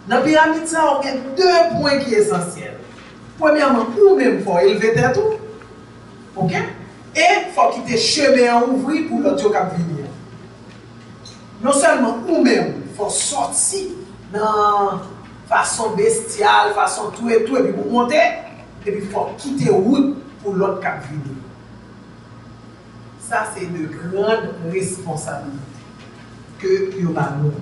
Dans la pyramide, ça, on a deux points qui sont essentiels. Premièrement, ou même faut élever tête tout. OK? Et faut quitter chemin ouvrir pour l'autre qui venir. Non seulement ou même faut sortir dans façon bestiale, façon tout et puis pour monter et puis faut quitter route pour l'autre qui venir. Ça c'est de grande responsabilité que nous avons.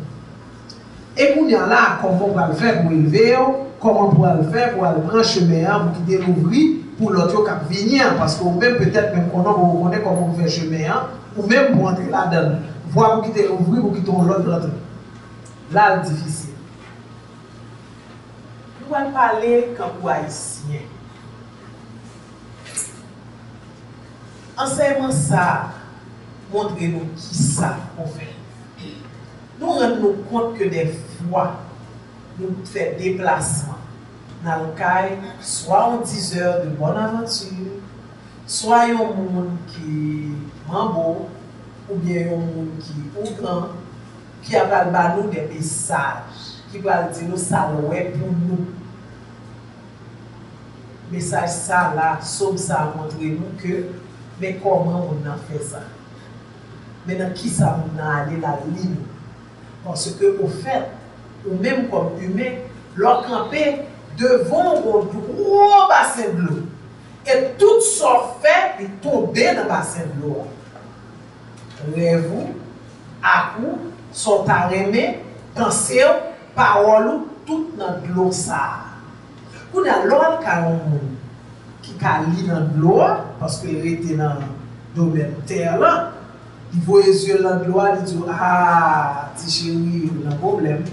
Et nous là comment on va le faire pour élever, comment on va le faire pour aller prendre chemin pour quitter l'ouvrir pour l'autre qui venir parce que même peut-être même qu'on vous connaît comment on fait chemin ou même pour entrer là-dedans voir pour quitter l'ouvrir pour quitter l'autre là c'est difficile. Nous allons parler comme pour haïtien. Enseignement ça montrez-nous qui ça on fait. Nous rendons compte que des fois nous faisons déplacement dans le cas, soit en 10 heures de bonne aventure, soit un monde qui est mambo, ou bien un monde qui est grand, qui a nous des messages, qui va dire nous ça pour nous. Message ça là, somme ça montrer nous que, mais comment on a fait ça? Maintenant, qui ça on a allé la ligne? Parce que au fait, ou même comme humain, leur camper devant un gros bassin de l'eau. Et tout ça fait, il tombe dans le bassin de l'eau. Rêve-vous, à coup, sont arrêtés, pensez, parole, tout dans l'eau ça. Vous avez l'autre qui a lit dans l'eau, parce qu'il était dans le domaine terre là. Il voit les yeux dans l'eau, il dit ah, petit chéri, on a un problème.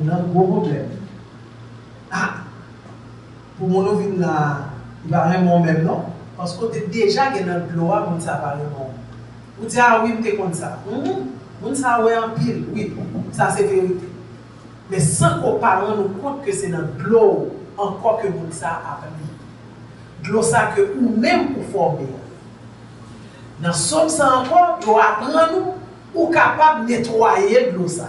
On a un gros problème. Ah, pour mon vin là, il va rien même non, parce qu'on est déjà dans l'eau, on ça va rien. Vous dites ah oui, je comme ça. On ça ouais en pile, oui, ça c'est vérité. Mais sans qu'on parle, nous compte que c'est dans l'eau encore que nous ça a appris. L'eau ça que ou même pour former. Dans somme ça encore, il apprend nous ou capable de nettoyer de l'eau ça.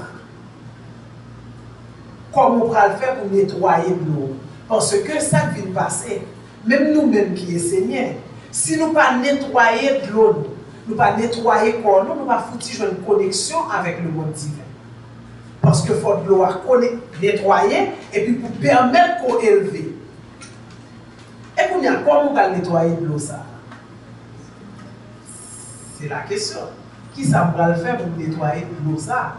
Comment on va le faire pour nettoyer de l'eau? Parce que ça vient passer. Même nous-mêmes qui enseignons, si nous ne pas nettoyer de l'eau, nous ne pas nettoyer corps, nous ne pas foutre une connexion avec le monde divin. Parce que faut de l'eau à nettoyer et puis pour permettre qu'on élève. Et comment on va nettoyer de l'eau ça? C'est la question. Qui ça va le faire pour nettoyer de l'eau ça?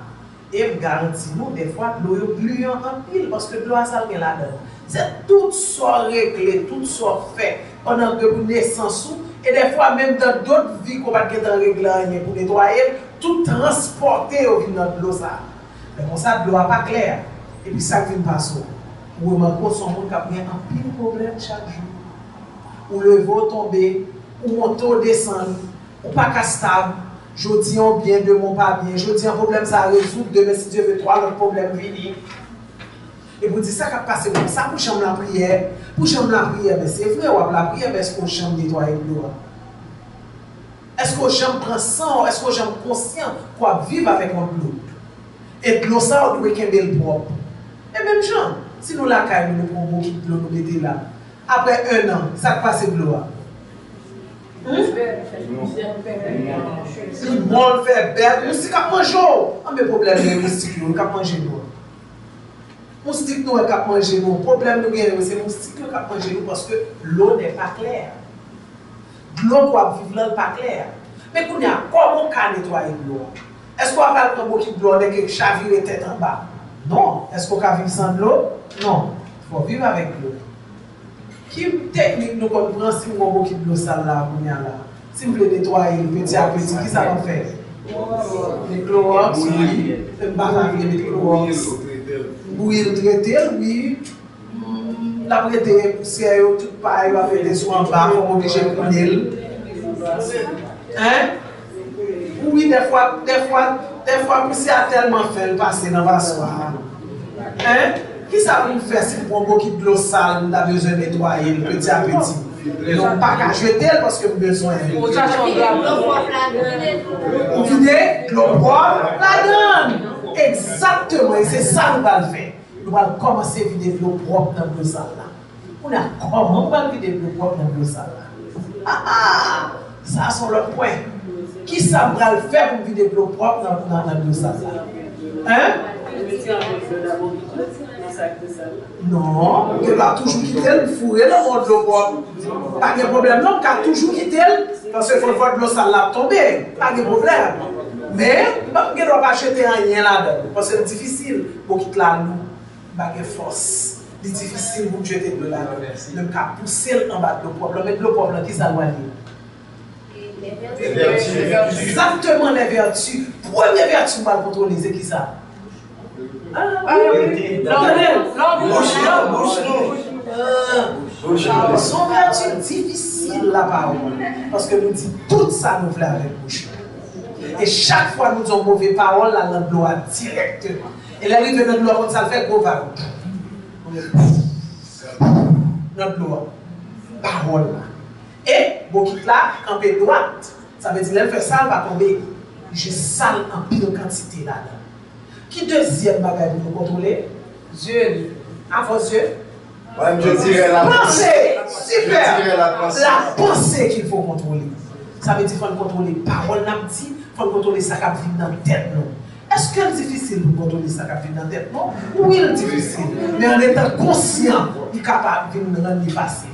Et vous garantis nous, des fois, l'eau est plus en pile parce que l'eau ça vient là-dedans. C'est tout ça réglé, tout ça fait pendant que vous naissance. Et des fois, même dans d'autres vies qu'on va régler pour nettoyer, tout transporter au final de l'eau ça. Mais comme ça, l'eau n'est pas claire. Et puis ça vient passer. Ou remarquez son monde qui a un pile problème chaque jour. Ou le vent tomber, ou monter descendre, ou pas stable. Je dis un bien, demain pas bien. Je dis un problème, ça résout. Demain, si Dieu veut, trois, l'autre problème vient. Et vous dites ça qui a passé comme ça pour chambre la prière. Pour chambre la prière, mais c'est vrai, ou la prière, mais est-ce qu'on chambre nettoyer l'eau? Est-ce qu'on chambre prend sang? Est-ce qu'on chambre conscient quoi vivre avec notre l'eau? Et l'eau, ça, on doit qu'un bel propre. Et même gens, si nous la caille, nous prenons beaucoup de l'eau, nous mettons là. Après 1 an, ça passe de l'eau. Si le monde fait bête, nous sommes mangés. On a des problèmes de moustiques, nous sommes mangés. Moustiques, nous sommes mangés. Le problème, c'est que les moustiques, nous sommes mangés parce que l'eau n'est pas claire. L'eau doit vivre n'est pas claire. Mais comment on peut nettoyer l'eau? Est-ce qu'on va prendre beaucoup de l'eau avec chavir et tête en bas? Non. Est-ce qu'on peut vivre sans l'eau? Non. Il faut vivre avec l'eau. Quelle technique nous comprenons si nous avons beaucoup de l'eau sale là? Si vous voulez nettoyer petit à petit, qui ça va faire? Les Clorox, oui. Les Clorox. Bouillir traité, oui. La traité poussière, tout pareil, va faire des soins en bas, on est obligé de prendre l'île. Hein? Oui, des fois, poussière tellement fait passer dans la soirée. Hein? Qui ça vous fait si vous prenez beaucoup de l'eau sale, vous avez besoin de nettoyer petit à petit? Non, pas qu'à jeter parce que vous avez besoin. Vous videz l'eau propre, la donne. Exactement, et c'est ça que nous allons faire. Nous allons commencer à vider l'eau propre dans l'eau sale là. On a comment on va vider le propre dans le salle. Ça c'est le point. Qui ça va le faire pour vider le propre dans le salle? Hein? Non, il va toujours quitter le fourré dans le monde propre. Pas de problème, non, il va toujours quitter parce qu'il faut voir de l'eau sale là tomber. Pas de problème. Mais, il ne doit pas acheter rien là-dedans. Parce que c'est difficile pour quitter la loup. Pas de force. C'est difficile pour jeter de l'eau là-dedans. Le cas pousser en bas de l'eau propre. Mais l'eau propre, qui ça doit dire? Les vertus. Exactement les vertus. Première vertu, on va le contrôler, c'est qui ça? Son vertu difficile la parole. Parce que nous disons tout ça nous voulons avec bouche. Et chaque fois nous disons mauvaise parole, la langue doit directement. Et l'arrivée de notre loi, ça le fait gros vague. Notre loi. Parole. Et, beaucoup là, campé droite. Ça veut dire qu'elle fait ça, elle va tomber. Je sale en pile quantité là-dedans. Qui deuxième bagage pour nous contrôler? Dieu. À vos yeux? Ouais, je dirais la pensée. Super. Je dirais la pensée. La pensée qu'il faut contrôler. Ça veut dire qu'il faut contrôler parole, il faut contrôler ça qui vient dans la tête. Est-ce que c'est difficile de contrôler ça qui vient dans la tête? Non. Oui, c'est difficile. Mais en étant conscient, il est capable de nous rendre facile.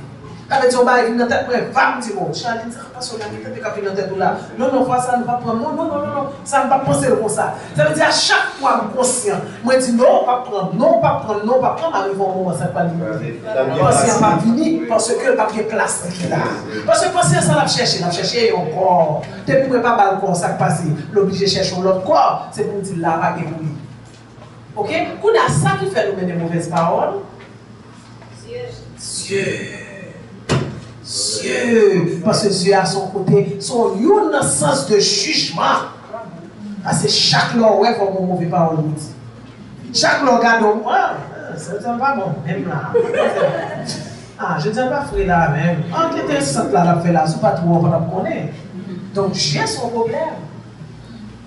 Quand on va venir dans la tête, va me dire, bon, Charlie, ça ne va pas sur la tête de capter dans la tête là. Non, non, ça ne va pas prendre. Non, ça ne va pas penser comme ça. Ça veut dire à chaque fois, je suis conscient. Moi, je dis non, pas prendre, non, pas prendre, non, pas prendre. Arrive au moment, ça ne va pas limiter. Conscient va venir parce que le papier place là. Parce que conscient, ça l'a cherché encore. Depuis que pas mal corps, ça passe, l'obligé de chercher l'autre corps, c'est pour dire là, pas de lui. Ok? Qu'on a ça qui fait nous mener des mauvaises paroles. Dieu, parce que Dieu a son côté, son sens de jugement. Parce que chaque loi, ouais, faut qu'on mauvais parole. Chaque loi, regarde, ça ne tient pas bon, même là. Je ne tiens pas frère là même. En quelque sorte, là, la fait là, c'est pas trop, on va connaître. Donc, j'ai son problème.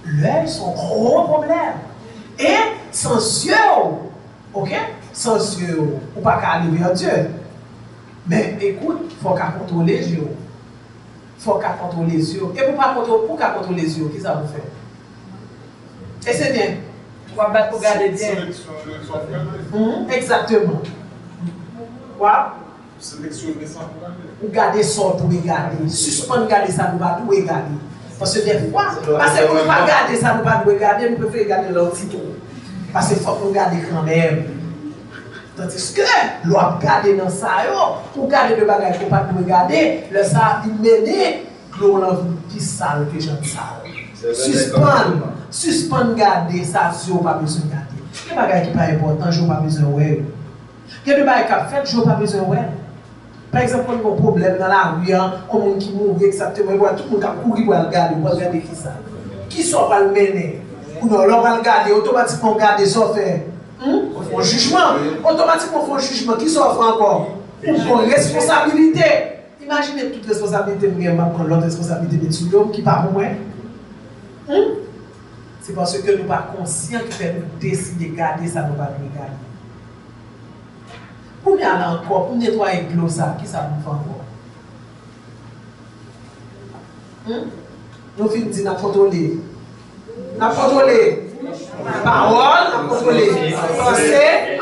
L'œil, son gros problème. Et sans Dieu, ok? Sans Dieu, on ne peut pas aller vers Dieu. Mais écoute, il faut qu'à contrôler les yeux. Il faut qu'à contrôler les yeux. Et pour qu'à contrôler les yeux, qu'est-ce que ça vous fait? Et c'est bien. Pour garder bien. Exactement. Quoi? Ou garder ça pour regarder. Suspendre garder ça, nous ne pouvons pas regarder. Parce que des fois, parce que pour ne pas garder ça, nous ne pouvons pas regarder, nous préférons regarder leur petit tour. Parce qu'il faut nous garder quand même. Tandis que l'on a gardé dans ça, pour garder de bagages qu'on ne peut pas regarder, le ça, il mène, l'on a vu plus sale que j'en sais. Suspendre garder ça, si on n'a pas besoin de garder. Il y a des bagages qui ne sont pas importants, je n'ai pas besoin de voir. Il y a des bagages qui sont faits, je n'ai pas besoin de voir. Par exemple, on a un problème dans la rue, on qui mourit exactement, tout le monde a couru pour regarder, pour regarder qui ça. Qui sont pas le mener? Ou non, on va regarder, automatiquement regarder ça fait. On fait un jugement. Automatiquement, on fait un jugement. Qui s'offre encore? Pour responsabilité. Imaginez toute responsabilité, mais on va prendre l'autre responsabilité de tout l'homme qui part au moins. C'est parce que nous ne sommes pas conscients que nous décider de garder ça, nous ne pas nous regarder. Pour nous aller encore, pour nettoyer l'eau, ça, qui ça nous fait encore? Nous finissons de nous contrôler. Nous contrôler. Parole, nous contrôler. Pensée.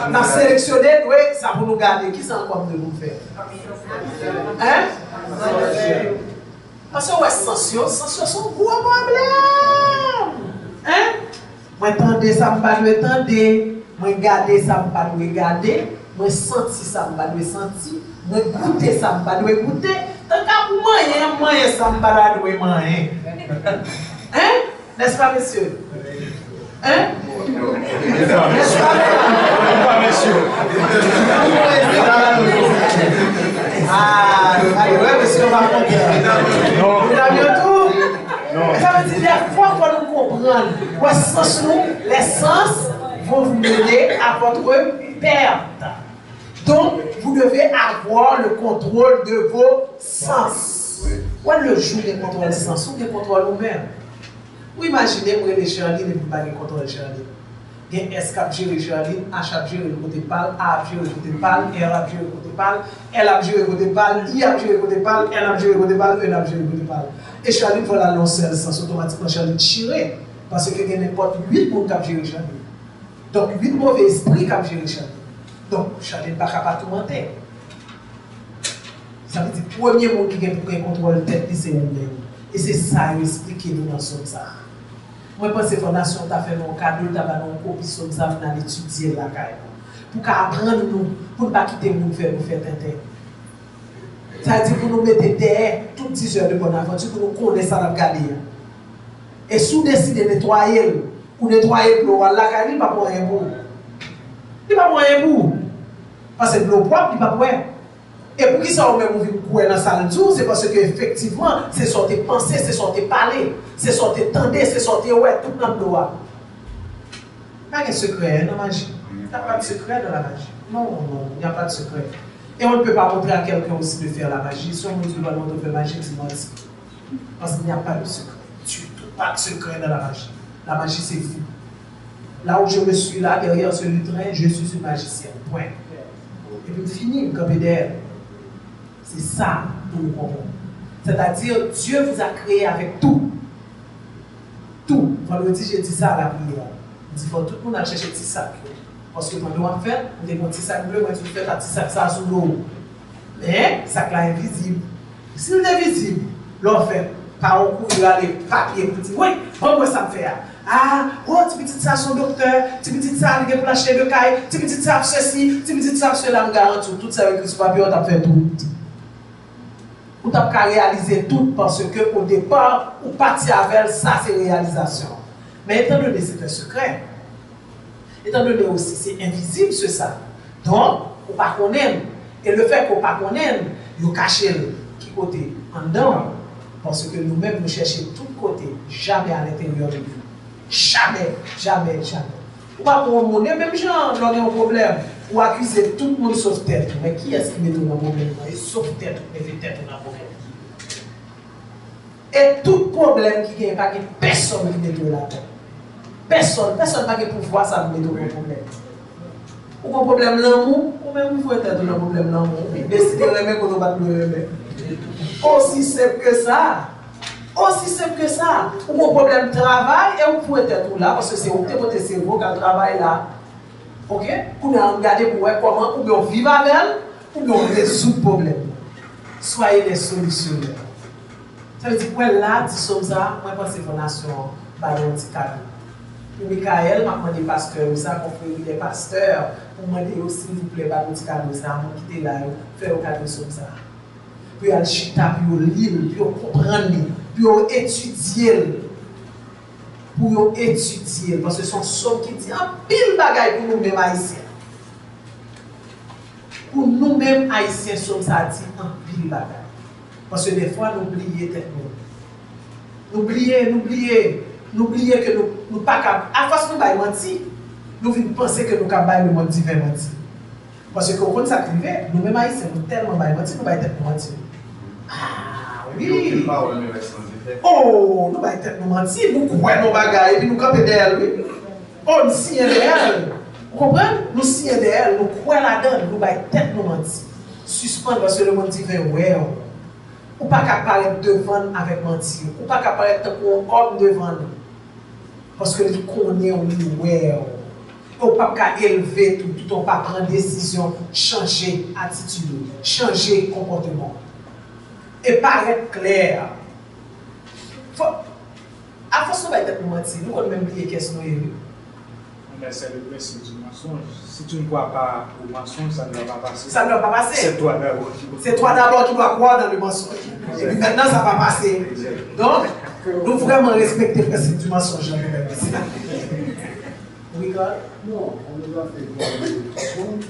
Nous sélectionner, oui, ça pour nous garder. Qui ça encore de nous faire? Parce que ouais, censure sont un gros problème. Moi, entendez ça, je ne pas entendre. Moi, regarder ça, je ne pas regarder. Moi, sentir ça, je ne pas sentir. Moi, goûter ça, je ne pas goûter. Tant qu'à moyen, ça, je ne pas manger. N'est-ce pas, monsieur? N'est-ce pas, monsieur? Allez, ouais, monsieur, on va comprendre. Vous avez tout? Non. Ça veut dire des fois qu'on nous comprendre. Les sens vont vous mener à votre perte. Donc, vous devez avoir le contrôle de vos sens. Où est le jour des contrôles des sens? Ou des contrôles nous-mêmes? Vous imaginez, moi, les Charlie, ne pouvez pas les contrôler Charlie. Il y a S qui a géré Charline, H a géré le côté pâle, A a géré le côté pâle, R a géré le côté pâle, L a géré le côté pâle, I a géré le côté pâle, N a géré le côté pâle, E a géré le côté pâle. Et Charline va la lancer le sens automatiquement, Charline tirée. Parce qu'il y a n'importe 8 personnes qui ont géré Charline. Donc 8 mauvais esprits qui ont géré Charline. Donc Charline ne va pas tout mentir. Ça veut dire que le premier monde qui a pour contrôler la tête, c'est nous-mêmes. Et c'est ça qui explique nous dans ce ça. Moi, je pense que la fondation t'a fait un cadeau, t'a fait une copie de ça, pour aller étudier la caille. Pour apprendre nous, pour ne pas quitter nous faire tenter. Ça veut dire pour nous mettre derrière toutes 10 heures de bonne aventure, pour nous connaître ça dans le garder. Et si vous décidez de nettoyer, ou nettoyer l'eau, la caille, il ne va pas moyen pour. Il ne va pas moyen pour. Parce que l'eau propre, il ne va pas moyen. Et pour qui ça on même courir dans la salle tour, c'est parce que effectivement, c'est sorti penser, c'est sorti parler, c'est sorti tendre, c'est sorti ouais, tout dans le doigt. Pas de secret dans la magie. Il n'y a pas de secret dans la magie. Non, il n'y a pas de secret. Et on ne peut pas montrer à quelqu'un aussi de faire la magie. Si on nous dit de faire magie, c'est menti. Parce qu'il n'y a pas de secret. Tu n'as pas de secret dans la magie. La magie, c'est fou. Là où je me suis là, derrière ce lutrin, je suis une magicienne. Point. Et puis fini, comme derrière. C'est ça pour nous comprendre. C'est-à-dire, Dieu vous a créé avec tout. Tout. Vendredi, j'ai dit ça à la prière. Il dit, il faut tout le monde aller chercher un petit sac. Parce que quand nous avons fait, on a un petit sac bleu, moi tu fais un petit sac ça sous l'eau. Mais, ce sac là est invisible. S'il est visible, l'on fait par un coup, il a les papiers pour dire, oui, moi ça me fait. Ah, oh, tu petit ça son docteur, tu petit ça pour l'acheter de caille, tu petit ça ceci, tu petit ça cela, me garantit. Tout ça avec ce papier, on a fait tout. Ou tu as réalisé tout parce qu'au départ, ou parti avec ça, c'est réalisation. Mais étant donné que c'est un secret, étant donné aussi c'est invisible ce ça, donc, on ne pas connaître. Et le fait qu'on ne pas connaître, il cache qui côté en dedans, parce que nous-mêmes nous cherchons tout côté, jamais à l'intérieur de nous. Jamais, jamais, jamais. Ou pas pour mon même gens, on a un problème. Ou accuser tout le monde sauf tête. Mais qui est-ce qui met dans un problème? Et sauf tête, met tête dans un problème. Et tout problème qui n'est pas personne qui met dans la tête. Personne n'a pas pouvoir ça met dans un problème. Ou un problème l'amour, ou même vous êtes dans un problème l'amour. Décidez de qu'on va le remettre. Aussi simple que ça. Aussi simple que ça. Ou un problème de travail, et vous pouvez être là, parce que c'est votre cerveau qui travaille là. Ok? Pour nous regarder pour voir comment ou bien vivre avec elle, ou bien résoudre le problème. Soyez les solutionnaires. Ça veut dire que là, tu sommes ça, moi je pense que c'est fondation Ballon Ticado. Pour Michael, je demande des pasteurs, ça, qu'on fait des pasteurs, pour demander aussi, s'il vous plaît, Ballon Ticado, ça, pour quitter là, faire un cadeau sur ça. Puis aller chita, puis lire, puis comprendre, puis étudier. Pour étudier, parce que son somme qui dit un pile bagaille pour nous-mêmes haïtiens. Pour nous-mêmes haïtiens, somme ça dit un pile bagaille. Parce que des fois, nous oublions tête nous. N'oubliez que nous pas capables. À force de nous mentir, nous venons penser que nous capables de mentir vers mentir. Parce que quand on s'active, nous-mêmes haïtiens, nous tellement mentir, nous ne pas mentir. Ah oui! Oh, nous allons être mentir, nous croyons nos bagages et puis nous camper derrière lui. Oh, nous signons derrière. Vous comprenez? Nous signons derrière, nous croyons là-dedans, nous allons être mentir. Suspendre parce que le monde dit, ouais, ou pas qu'à paraître devant avec mentir, ou pas qu'à paraître comme un homme devant nous. Parce que nous connaissons, ouais. On ne peut pas élever tout, on ne peut pas prendre décision, changer attitude, changer comportement. Et paraître clair. À force de être menti, nous avons même oublié qu'est-ce que nous avons. Mais c'est le principe du mensonge. Si tu ne crois pas au mensonge, ça ne va pas passer. Ça ne va pas passer. C'est toi d'abord qui dois. C'est toi d'abord qui dois croire dans le mensonge. Et puis maintenant, ça va passer. Donc, nous vraiment respecter le principe du mensonge. Oui, God? Non, on nous a fait voir le mensonge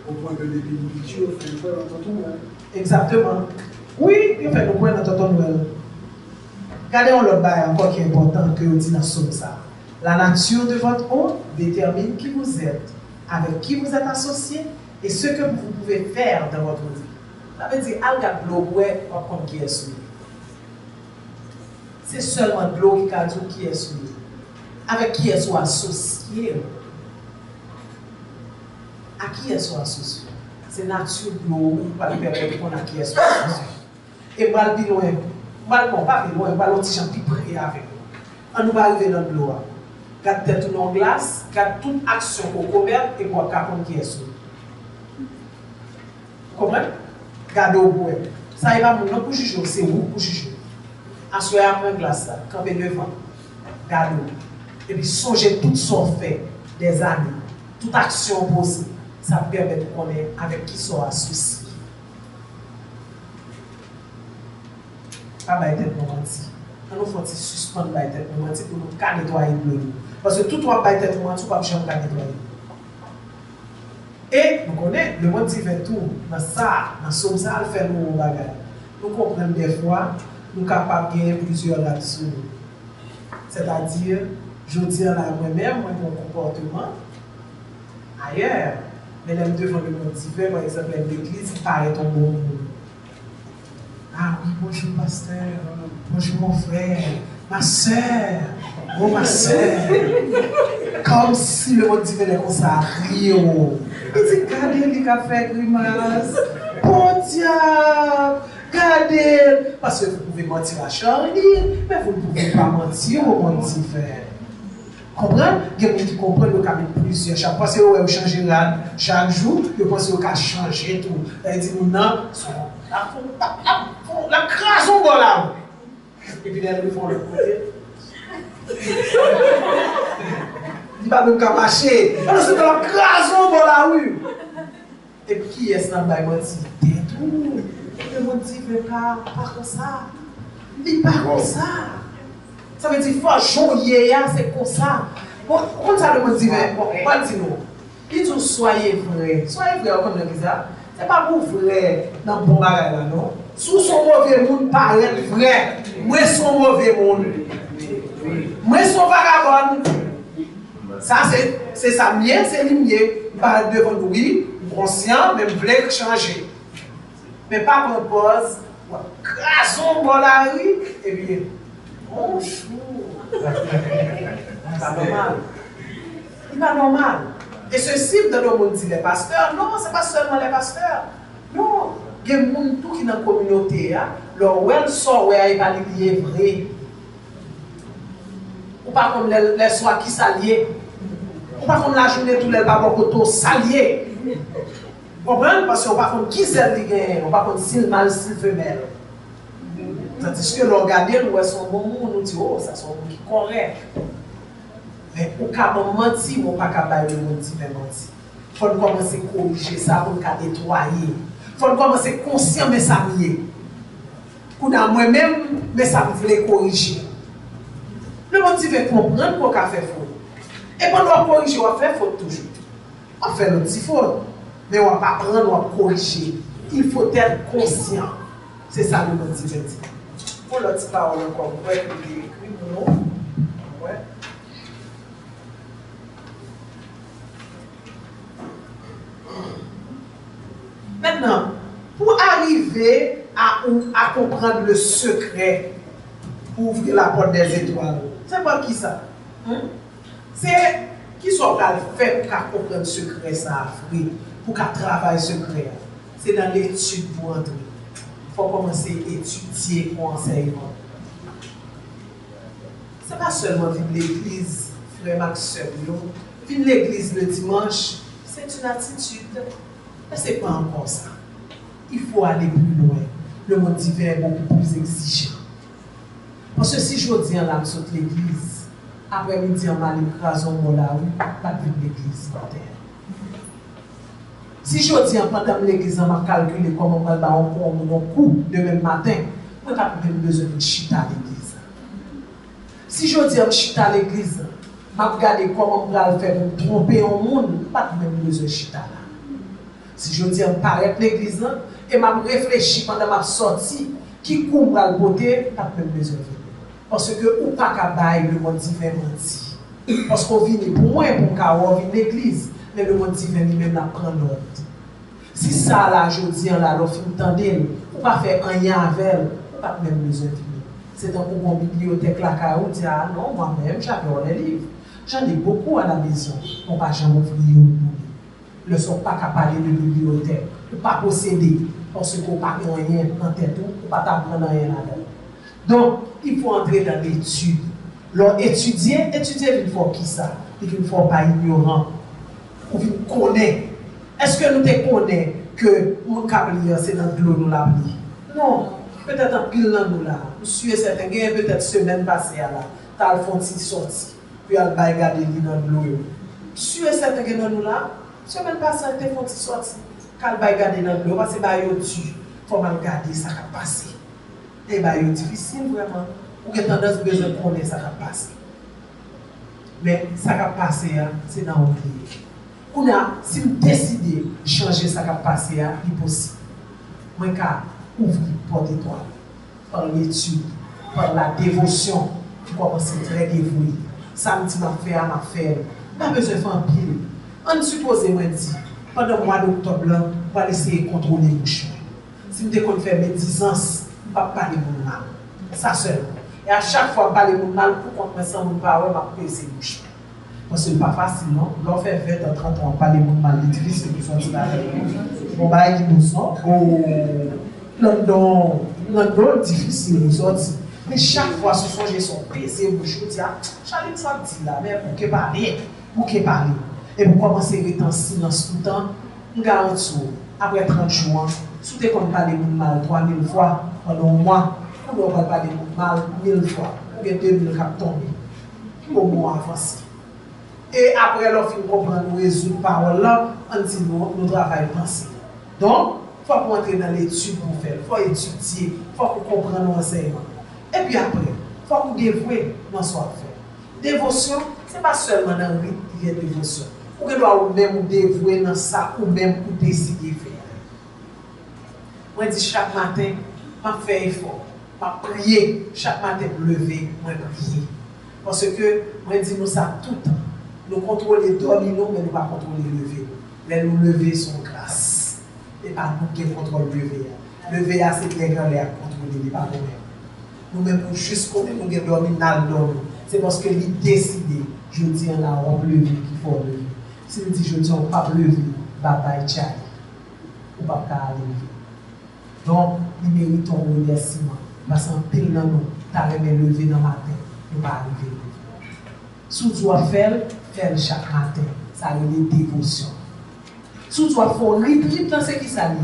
au point que les bénéficiaires font quoi dans ton Noël. Exactement. Oui, il fait le point dans ton Noël. Regardez l'autre bail encore qui est important que vous dites dans ça. La nature de votre hôte détermine qui vous êtes, avec qui vous êtes associé et ce que vous pouvez faire dans votre vie. Ça veut dire, regarde l'eau, pas comme qui est souillé. C'est seulement l'eau qui a dit qui est souillé. Avec qui est-ce associé. qui est sur la source. C'est nature de l'eau, on va permettre qu'on a qui est sur la source. Et on va le plus loin, bon, pas plus loin, on va l'autre gens plus près avec nous. On nous va arriver dans l'eau. Garde tête dans la glace, garde toute action qu'on commet et pour capon qui est sur. Vous comprenez? Gardez au bout. Ça, il va nous pour juger, c'est vous pour juger. Assoyez après une glace, campez devant. Gardez. Et puis songez tout son fait des années, toute action posée. Ça permet de connaître avec qui sont associés. Pas de tête romantique. On faut suspendre la tête romantique pour nous nettoyer le bleu. Parce que tout le monde tête romantique, on ne peut pas nettoyer. Et nous connaissons le monde divin tout, dans ça, dans ce ça, il fait nous bagages. Nous comprenons des fois, nous sommes capables de gagner plusieurs là-dessus. C'est-à-dire, je dis à moi-même, mon comportement, ailleurs, mais même devant le monde divin, par exemple, l'église, il paraît un bon monde. Ah oui, bonjour pasteur, bonjour mon frère, ma soeur, oh ma soeur. Comme si le monde divin est comme ça, Rio. Il dit, regardez, il a fait grimace. Bon diable, regardez. Parce que vous pouvez mentir à Charlie, mais vous ne pouvez pas mentir au monde divin. Comprenez? Il y a des gens qui comprennent le cabinet plusieurs. Chaque fois que vous changez chaque jour, vous pensez que vous changer tout. Elle dit, non, la crasse au bon là. Et puis les font le côté. Il va même marcher. Alors c'est la crasse au bon la rue. Et puis qui est-ce dans le bail menti? Détour. Le monde dit, mais pas comme ça. Il pas comme ça. Ça veut dire, faut jouer, c'est comme ça. Bon, quand ça le monde dit, bon, pas dit nous. Il dit, soyez vrai. Soyez vrai, comme on dit ça. C'est pas pour vrai dans le bon bagage là, non? Sous son mauvais monde, paraît vrai. Moi, son mauvais monde. Moi, son vagabond. Ça, c'est ça, mien, c'est le mien. Pas devant nous, oui, conscient, mais voulait changer. Mais pas qu'on pose, crassons dans la rue, et bien, bonjour. C'est pas normal. C'est pas normal. Et ceci, dans le monde dit les pasteurs, non, ce n'est pas seulement les pasteurs. Non, il y a des gens qui sont dans la communauté, leur well sort, il va lier vrai. Ou pas comme les soirs qui s'allient. Ou pas comme la journée, tous les babos s'allier. Vous comprenez? Parce qu'on ne sait pas qui c'est qui gagne, on ne sait pas s'il mâle, s'il femelle. Tandis que l'organer, nous sommes bon monde, nous disons, oh, ça sont bon qui correct. Mais pour qu'on mentir, on ne peut pas le monde divin mentir. Il faut commencer à corriger ça pour nous nettoyer. Il faut commencer à conscient, mais ça mieux. Pour moi-même, mais ça me voulait corriger. Le monde divin comprendre qu'on a fait faute. Et pendant qu'on corrige, on fait faute toujours. On fait notre faute. Mais on ne va pas prendre, on va corriger. Il faut être conscient. C'est ça le monde divin dit. Pour l'autre parole encore, vous pouvez écrire mon nom. Ouais. Maintenant, pour arriver à comprendre le secret pour ouvrir la porte des étoiles, c'est pas qui ça? C'est qui sont fait pour comprendre le secret ça, pour qu'à travailler secret. C'est dans l'étude pour entrer. Il faut commencer à étudier pour enseignement. Ce n'est pas seulement vivre l'église, frère Max, vivre l'église le dimanche, c'est une attitude. Mais ce n'est pas encore ça. Il faut aller plus loin. Le monde divin est beaucoup plus exigeant. Parce que si je dis en l'âme sur l'église, après-midi en mal écrasant mon la rue, pas de l'église par terre. Si je dis pendant l'église, on m'a calculé comment on va faire un coup demain matin, on n'a pas besoin de chita à l'église. Si je dis chita à l'église, je vais regarder comment on va faire pour tromper un monde, pas besoin de chita là. Si je dis paraître l'église, et je réfléchis pendant ma sortie, qui couvre le beauté, pas besoin de venir. Parce que ou pas qu'à bailler le monde divin menti. Parce qu'on vient pour moi, pour qu'on vient l'église. Mais le monde divin lui-même apprend l'autre. Si ça, là, je dis, là, l'offre entendez, ou pas faire un lien avec elle, ou pas même besoin de venir. C'est un peu mon bibliothèque là, où dit, ah non, moi-même, j'adore les livres. J'en ai beaucoup à la maison. On ne va jamais ouvrir. ne sont pas capables de bibliothèque, ne pas posséder, parce qu'on n'a pas rien en tête, on ne pas t'apprendre rien là-dedans. Donc, il faut entrer dans l'étude. Alors, étudier une fois qui ça, et une fois pas ignorant, ou une connaît. Est-ce que nous te connaissons que mon câblier, c'est dans l'eau nous l'a pris? Non, peut-être en pile dans nous là. Je suis certain que peut-être semaine passée là, t'as le fond sorti, puis elle va regarder dans l'eau. Je suis certain que dans nous là, semaine passée, t'as le fond sorti, qu'elle va regarder dans l'eau, parce que bah yo tu, faut mal regarder ça qui a passé. Et bah yo difficile vraiment. Ou avez tendance besoin de connaître ça qui a passé. Mais ça qui a passé, c'est dans l'oublier. Si vous décidez de changer ça qui a passé, c'est possible. Moi, je ouvrir porte étoile par l'étude, par la dévotion. Je commence très dévoué. Samedi, m'a fait. Pas besoin de faire un pile. On suppose, moi, dit, pendant le mois d'octobre, on va essayer de contrôler les bouchons. Si vous faire médisance, on ne va pas parler de mal. Ça seulement. Et à chaque fois, on parle de mal pour qu'on me mon parole, on va peser les bouchons. Parce que ce n'est pas facile, non? L'on fait 20 ans, 30 ans, on parle de mal, les difficiles qui sont là. On va dire nous sommes. L'endroit difficile, nous sortir. Mais chaque fois, ce sont gens pesés, bouchons, dis, Charlie, ça dit là, mais pour que parler, Et pour commencer à être en silence tout le temps, on garantit, après 30 jours, si tu as parlé de mal 3000 fois, pendant un mois, on doit parler de mal 1000 fois, ou bien 2000 cap tombé, au mois avancé. Et après, lorsqu'on comprend nous résoudre parole là, on dit nous travail pensé. Donc, il faut qu'on entre dans l'étude pour faire, il faut étudier, il faut qu'on comprenne l'enseignement. Et puis après, il faut qu'on dévoue dans ce qu'on fait. Dévotion, ce n'est pas seulement dans le rite qui est dévotion. Ou que doit même dévouer dans ça, ou même pour décider de faire. Moi, je dis chaque matin, je fais effort, je prie, chaque matin, je lever, je prie. Parce que, moi, je dis nous ça tout le temps. Nous contrôlons dormir, mais nous ne pas contrôler lever. Mais nous lever sont grâce. Et pas nous qui contrôlons lever. Lever, c'est les grands à contrôler, pas nous-mêmes. Nous-mêmes, nous juste comme nous dormir, nous dormir. C'est parce que nous décidons, je dis en la on lever qu'il faut lever. Si nous disons, je dis on ne peut pas lever, bye tchai. On ne peut pas aller lever. Donc, nous méritons un remerciement. Parce qu'en pile dans nous, tu as levé dans le matin, nous ne pouvons pas arriver. Si tu dois faire chaque matin, ça a une dévotion. Si tu dois faire rite dans ce qui s'allie.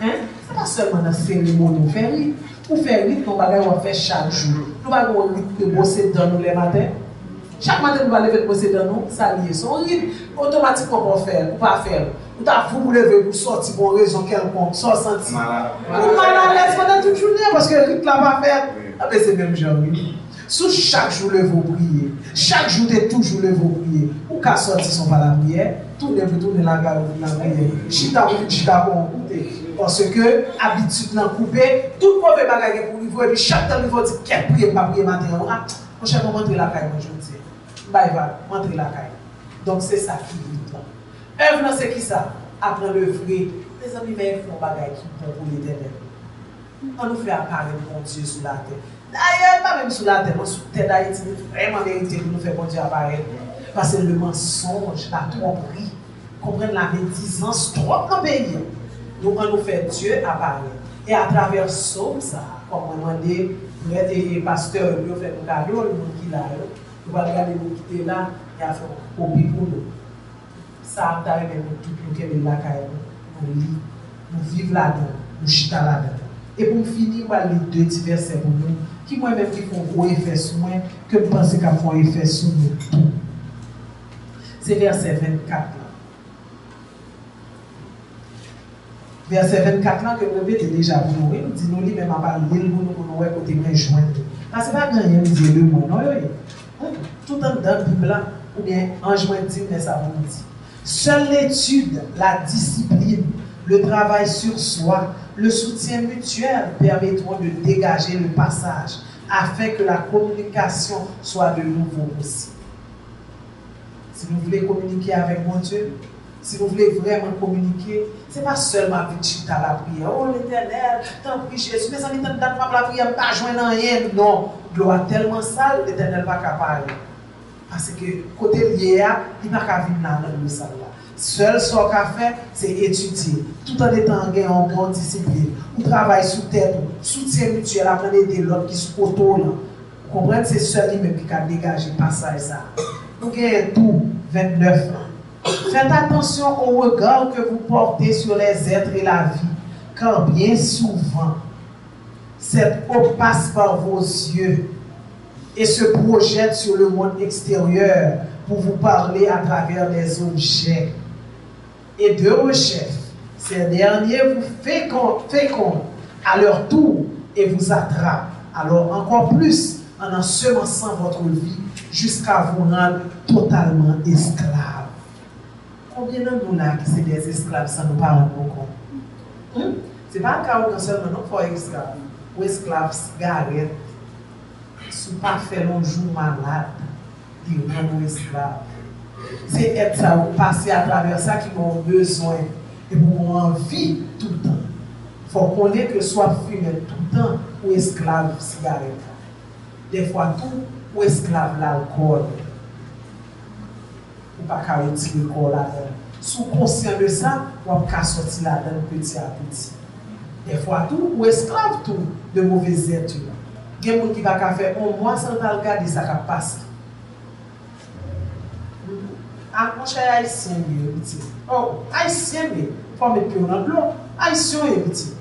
Ce n'est pas seulement dans la cérémonie, faire rite. Pour faire rite, nous allons faire chaque jour. Nous allons rite de bosser dans nous les matins. Chaque matin, nous allons lever de bosser dans nous, ça lié. Son rite, automatiquement, pour faire, ou pas faire. Vous avez vous lever pour sortir pour raison quelconque, sans sentir. Vous mal à l'aise pendant toute journée parce que le rite là va faire. Ah ben c'est même genre. Sous chaque jour, le vous prier. Chaque jour, de toujours le vous prier. Ou qu'à sortir son par la prière, tournez la prière. Chita bon parce que habitude d'en couper, tout mauvais bagage pour livrer. Et puis chaque temps, il faut dire qu'elle prie, pas prier matin. Ah, mon cher, on montre la caille, moi je dis. Bye bye, montre la caille. Donc c'est ça qui est là. Œuvre, c'est qui ça? Apprendre le vrai. Les amis, mais ils font bagage qui sont pour l'éternel. On nous fait apparaître mon Dieu sur la terre. D'ailleurs, pas même sur la terre, mais sur la terre d'Haïti, vraiment vérité pour nous faire bon Dieu apparaître. Parce que le mensonge, la tromperie, comprendre la médisance, trop dans le pays. Nous, on nous fait Dieu apparaître. Et à travers ça, comme on a dit, les pasteurs, ils ont fait un cadeau, le monde qui est là, nous allons regarder le monde qui est là, et à faire un copie pour nous. Ça, nous avons tout nous qui est là, nous lisons, nous vivons là-dedans, nous chita là-dedans. Et pour finir, on va lire 2 petits versets pour nous, qui moi-même qui font gros effet sur moi, que je pense qu'ils font effet sur nous. C'est verset 24 là. Verset 24 là, que vous répétez déjà pour nous, nous disons, nous, même à part l'île, pour nous, ouais, côté moins joindre. Parce que c'est pas grand rien, nous disons le mot, non, tout en dedans, Bible là, ou bien en joindre, mais ça vous dit. Seule l'étude, la discipline, le travail sur soi, le soutien mutuel permettront de dégager le passage afin que la communication soit de nouveau possible. Si vous voulez communiquer avec mon Dieu, si vous voulez vraiment communiquer, ce n'est pas seulement avec chita la prière. Oh l'Éternel, t'en prie Jésus, mes amis, t'en donne pas la prière, pas joindre rien. Non, gloire tellement sale, l'Éternel pas capable. Parce que côté lié, il n'a qu'à vivre dans le salle là. Seul ce qu'on a fait, c'est étudier. Tout en étant en grande discipline. On travaille sous tête, soutien mutuel, apprendre des l'autre qui sont autour là. Vous comprenez? C'est seul lui-même qui a dégagé, pas ça et ça. Nous avons tout 29 ans. Faites attention au regard que vous portez sur les êtres et la vie, car bien souvent, cette eau passe par vos yeux et se projette sur le monde extérieur pour vous parler à travers des objets. Et de recherche, ces derniers vous fécondent à leur tour et vous attrapent. Alors encore plus en ensemençant votre vie jusqu'à vous rendre totalement esclaves. Combien de nous là qui sont des esclaves sans nous pas rendre compte? C'est pas un cas où seulement nous faut esclaves. Ou esclaves cigarettes, si pas fait long jour malade, ils rendent esclaves. C'est être ça, ou passer à travers ça qui ont besoin et pour ont envie tout le temps. Il faut qu'on ait que soit fumé tout le temps ou esclave cigarette. Des fois tout ou esclave l'alcool. Ou pas qu'à retirer le corps là-dedans. Sous conscient de ça, on va sortir là-dedans petit à petit. Des fois tout ou esclave tout de mauvaises études. Il y a des gens qui vont faire un mois sans regarder ça qui passe. Ah, mon cher haïtien, petit. Oh, haïtien, il faut mettre pied dans l'eau. Haïtien, petit.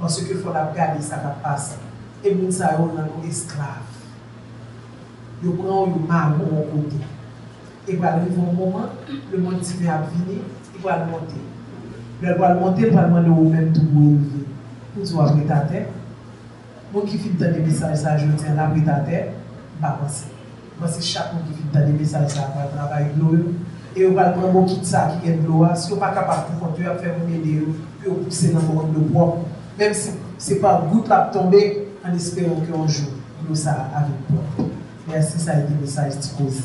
Parce qu'il faut regarder ça qui passe. Et nous sommes nos esclaves. Ils prennent le marron au côté. Et va arriver un moment, le monde qui vient venir, il va le monter. Il va le monter, il va demander au même tout pour élever. Pour toi, après ta tête. Moi qui filme des messages, ça, je tiens là, après ta tête, je ne vais pas penser. Parce que chaque monde qui filme des messages, ça va travailler de l'eau. Et on va prendre beaucoup de ça qui est de l'eau. Si on n'est pas capable de continuer à faire une idée, puis on pousse dans le monde de propre. Même si ce n'est pas goutte là pour tomber, en espérant qu'un jour, nous ça avec toi. Merci, ça a été le message de Ticosi.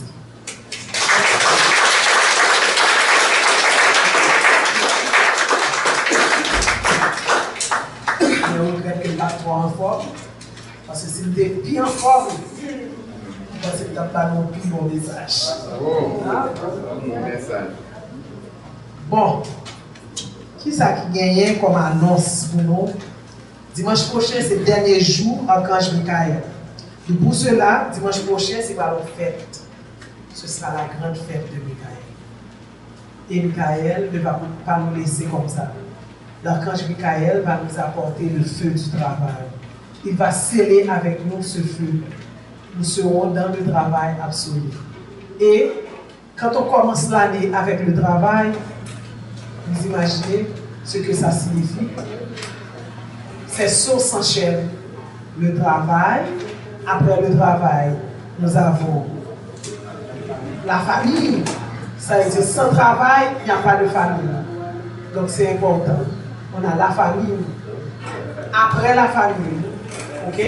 Je regrette qu'elle n'a pas en forme, parce que s'il était bien fort, parce que tu n'as pas non plus mon message. Bon, qui ça qui gagne comme annonce pour nous? Dimanche prochain, c'est le dernier jour Archange Michael. Et pour cela, dimanche prochain, c'est pas la fête. Ce sera la grande fête de Michael. Et Michael ne va pas nous laisser comme ça. L'archange Michael va nous apporter le feu du travail. Il va sceller avec nous ce feu. Nous serons dans le travail absolu. Et quand on commence l'année avec le travail, vous imaginez ce que ça signifie? C'est source en chaîne. Le travail, après le travail, nous avons la famille. Ça veut dire sans travail, il n'y a pas de famille. Donc c'est important. On a la famille. Après la famille, ok?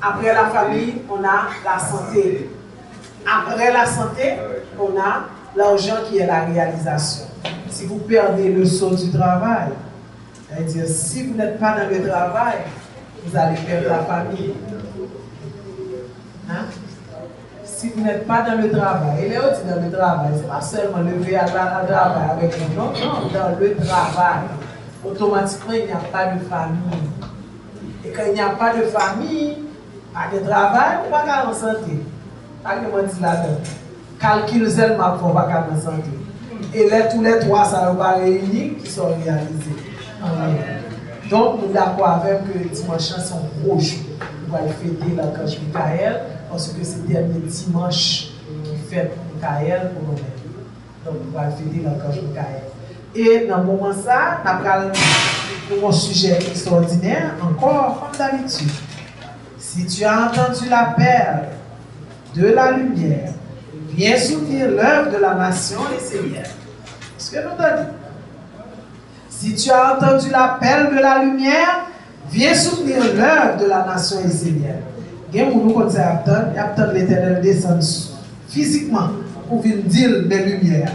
Après la famille, on a la santé. Après la santé, on a l'argent qui est la réalisation. Si vous perdez le saut du travail, c'est-à-dire, si vous n'êtes pas dans le travail, vous allez perdre la famille. Hein? Si vous n'êtes pas dans le travail, et là aussi dans le travail, ce n'est pas seulement lever à travail avec nous, non, dans le travail, automatiquement, il n'y a pas de famille. Et quand il n'y a pas de famille, pas de travail, on ne va pas en santé. Pas de mentir là-dedans. Calcul seulement pour pas en santé. Et là, tous les trois, ça va réunir qui sont réalisés. Donc, nous sommes d'accord avec que les dimanches sont gros jours. Nous allons fêter l'archange Michael parce que c'est le dernier dimanche qui fête Michael pour nous-mêmes. Donc, nous allons fêter l'archange Michael. Et dans ce moment ça, nous avons un sujet extraordinaire, encore comme d'habitude. Si tu as entendu l'appel de la lumière, viens soutenir l'œuvre de la nation et Seigneur. Ce que nous avons dit. Si tu as entendu l'appel de la lumière, viens soutenir l'œuvre de la nation et Seigneur. Il y a nous comme ça, attendre l'Éternel descendre physiquement pour venir dire les lumières.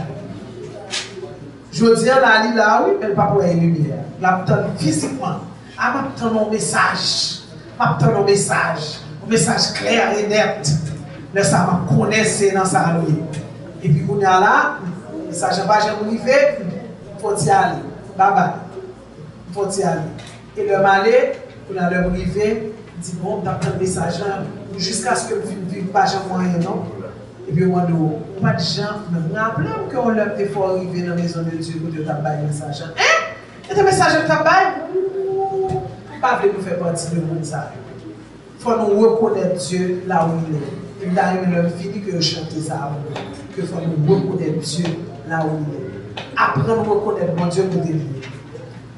Je dis à la là, oui, mais pas pour les lumières. L'attendre physiquement. Ah, m'attendre un message. M'attendre un message clair et net. Là, ça m'a connaissé dans sa rue. Et puis, on est là, ça n'a pas jamais arrivé, il faut y aller. Bye bye. Il faut y aller. Et le malais, on a le arrivé, il dit bon, t'as un message jusqu'à ce que le film ne pas jamais moyen, non? Et puis, on a dit, pas de gens, mais je me rappelle qu'on l'a fait pour arriver dans la maison de Dieu pour Dieu t'a baillé un message. Hein? Et un message de t'a baillé? Pas voulu nous faire partie de monde ça. Il faut nous reconnaître Dieu là où il est. Et là, il a fini que je chante ça. Que faut nous reconnaître Dieu là où il est. Apprendre à reconnaître mon Dieu pour délivrer.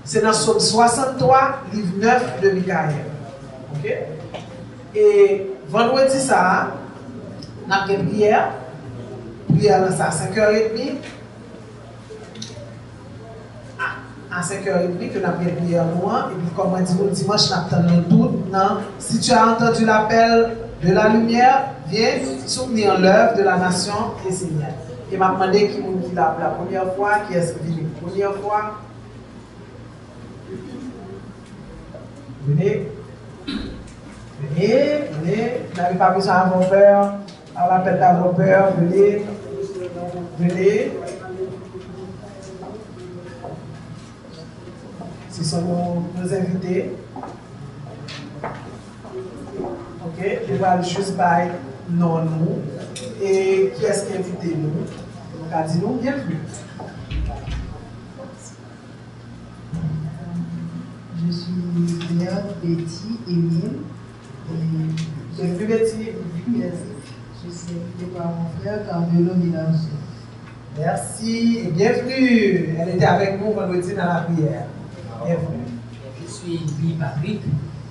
C'est dans Psaume 63, livre 9 de Michaël. Ok? Et vendredi, ça, on a une prière. Prière là, ça à 5h30. À 5h30, que nous avons prière moi. Et puis, comme on dit, dimanche, nous attendons tout. Si tu as entendu l'appel de la lumière, viens soutenir l'œuvre de la nation et Seigneur. Et m'a demandé qui m'a dit la première fois, qui est-ce qui vient la première fois. Venez. Venez. Vous n'avez pas besoin d'avoir peur. À l'appel d'avoir peur, venez. Ce sont nos invités. Ok, je vais juste parler non nous. Et qui est-ce qui a invité nous? Donc, a dit nous, bienvenue. Je suis Léa, Betty, Émile. Bienvenue Betty. Je suis invitée par mon frère Carmelo Milanso. Merci et bienvenue. Elle était avec nous vendredi dans la prière. Bienvenue. Je suis Guy Patrick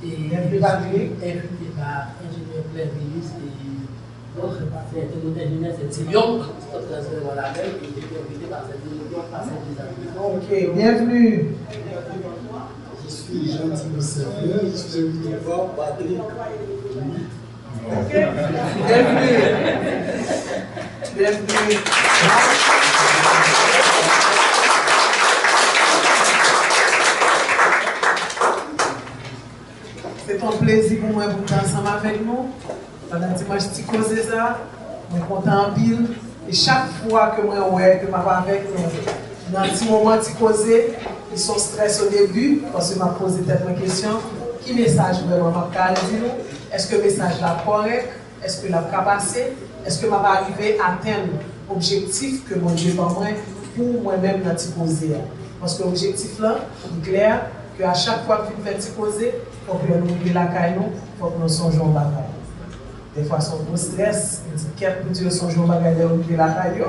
et bienvenue Patrick. Invité par ingénieur Claire Villis et donc je passe ingénieur c'est Tilion, voilà, et j'ai été invité par cette Ok, bienvenue. Je suis gentil de servir, je suis invité par Patrick. Ok, bienvenue. Bienvenue. C'est un plaisir pour moi d'être ensemble avec nous. Pendant que moi je cause ça, je suis content en pile. Et chaque fois que moi que je suis avec nous, dans un petit moment de causer, ils sont stressés au début parce que je m'ai posé tellement de questions. Qui message vraiment m'a dit? Est-ce que le message est correct? Est-ce que la capacité? Est-ce que je vais arriver à atteindre l'objectif que mon Dieu m'a moi pour moi-même dans le poser? Parce que l'objectif là, il est clair qu'à chaque fois que vous faites poser, il faut que nous oublions la caille, il faut que nous songeons au bagage. Des fois, c'est un gros stress, on dit qu'est-ce que Dieu songe au bagage et oublier la caille.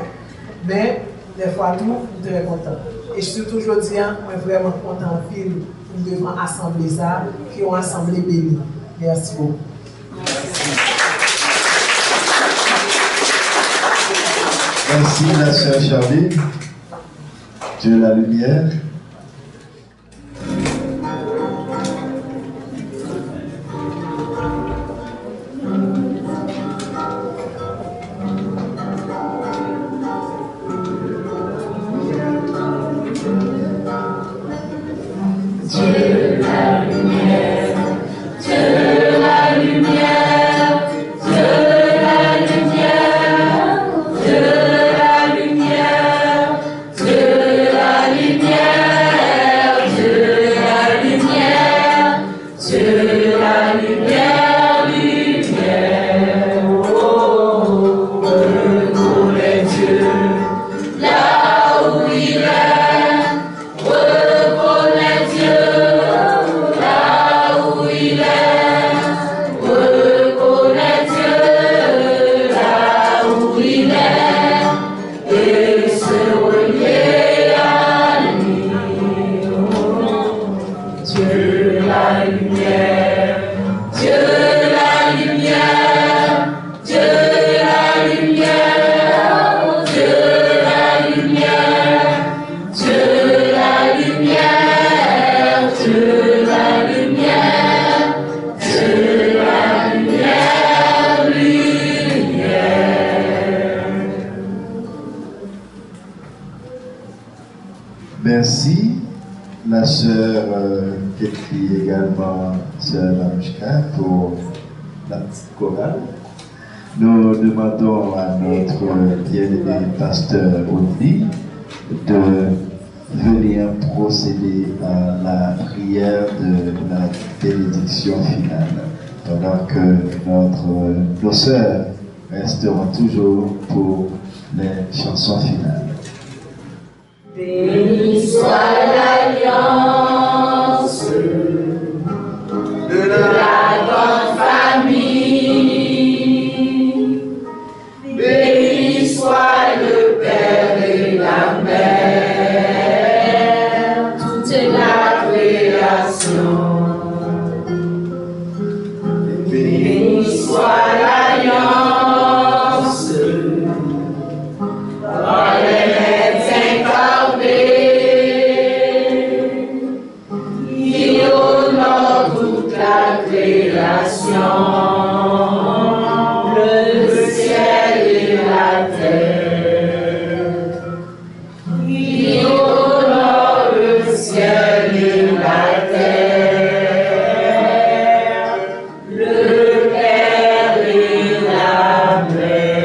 Mais des fois, nous sommes très contents. Et je suis toujours dit, on est vraiment content de nous devons assembler ça, qui ont assemblé béni. Merci beaucoup. Merci la sœur Charlie. Dieu la lumière. Merci, la sœur qui écrit également sœur Manushka pour la petite chorale. Nous demandons à notre bien-aimé pasteur Audrey de venir procéder à la prière de la bénédiction finale, pendant que nos sœurs resteront toujours pour les chansons finales. Béni soit l'alliance de la grande famille. Béni soit le Père et la Mère, toute la création. Béni soit l'alliance par les mains incarnées, qui honore toute la création, le ciel et la terre, qui honore le ciel et la terre, le Père et la Mère.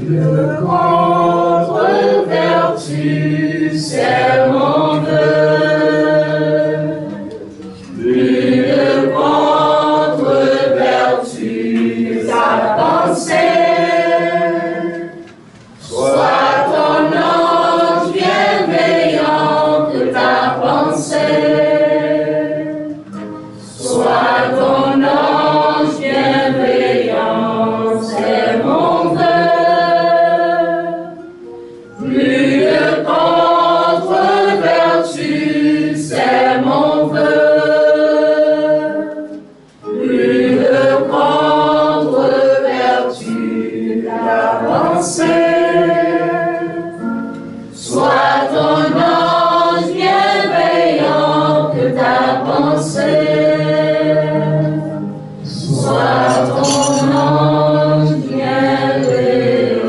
Le contre-vertu, c'est mon vœu. Plus de contre-vertu, ta pensée. Sois ton ange bienveillant que ta pensée. Sois ton ange bienveillant, c'est mon vœu. Plus de contre-vertu, c'est mon vœu. Plus de contre-vertu, ta pensée. Sois ton ange bienveillant que ta pensée. Sois ton ange bienveillant.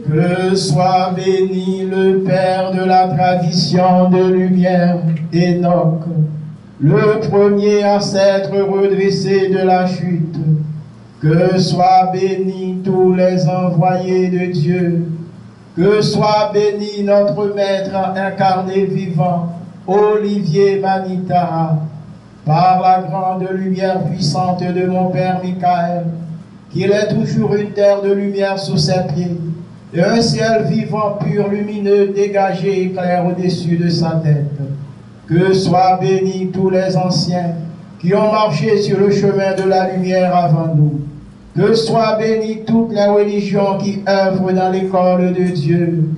Que soit béni le Père de la tradition de lumière, Enoch, le premier à s'être redressé de la chute. Que soit béni tous les envoyés de Dieu. Que soit béni notre Maître incarné vivant, Olivier Manita, par la grande lumière puissante de mon Père Michael, qu'il ait toujours une terre de lumière sous ses pieds, et un ciel vivant, pur, lumineux, dégagé et clair au-dessus de sa tête. Que soient bénis tous les anciens qui ont marché sur le chemin de la lumière avant nous. Que soient bénies toutes les religions qui œuvrent dans l'école de Dieu.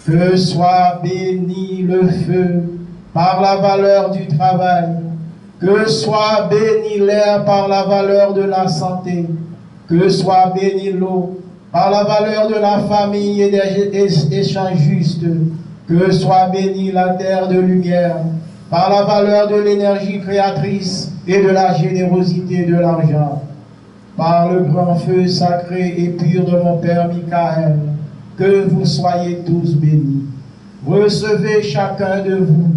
Que soit béni le feu par la valeur du travail. Que soit béni l'air par la valeur de la santé. Que soit béni l'eau par la valeur de la famille et des échanges justes. Que soit bénie la terre de lumière par la valeur de l'énergie créatrice et de la générosité de l'argent. Par le grand feu sacré et pur de mon Père Michael, que vous soyez tous bénis. Recevez chacun de vous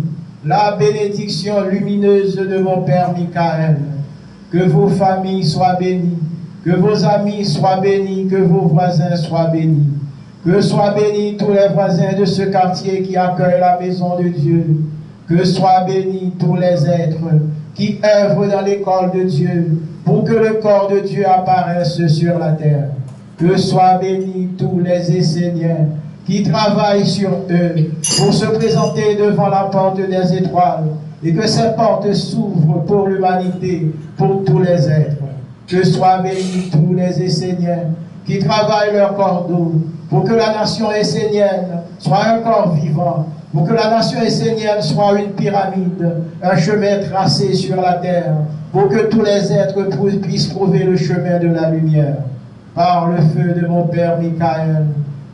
la bénédiction lumineuse de mon Père Michael. Que vos familles soient bénies, que vos amis soient bénis, que vos voisins soient bénis. Que soient bénis tous les voisins de ce quartier qui accueillent la maison de Dieu. Que soient bénis tous les êtres qui œuvrent dans l'école de Dieu pour que le corps de Dieu apparaisse sur la terre. Que soient bénis tous les Esséniens qui travaillent sur eux pour se présenter devant la porte des étoiles et que ces portes s'ouvrent pour l'humanité, pour tous les êtres. Que soient bénis tous les Esséniens qui travaillent leur cordeau pour que la nation essénienne soit un corps vivant, pour que la nation essénienne soit une pyramide, un chemin tracé sur la terre, pour que tous les êtres puissent trouver le chemin de la lumière. Par le feu de mon Père Michael,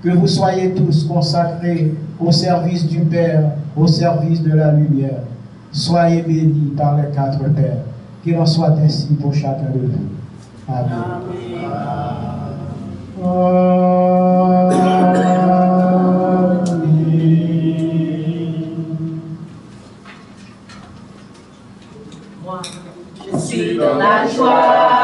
que vous soyez tous consacrés au service du Père, au service de la lumière. Soyez bénis par les quatre Pères. Qu'il en soit ainsi pour chacun de vous. Amen. Moi, je suis dans la joie.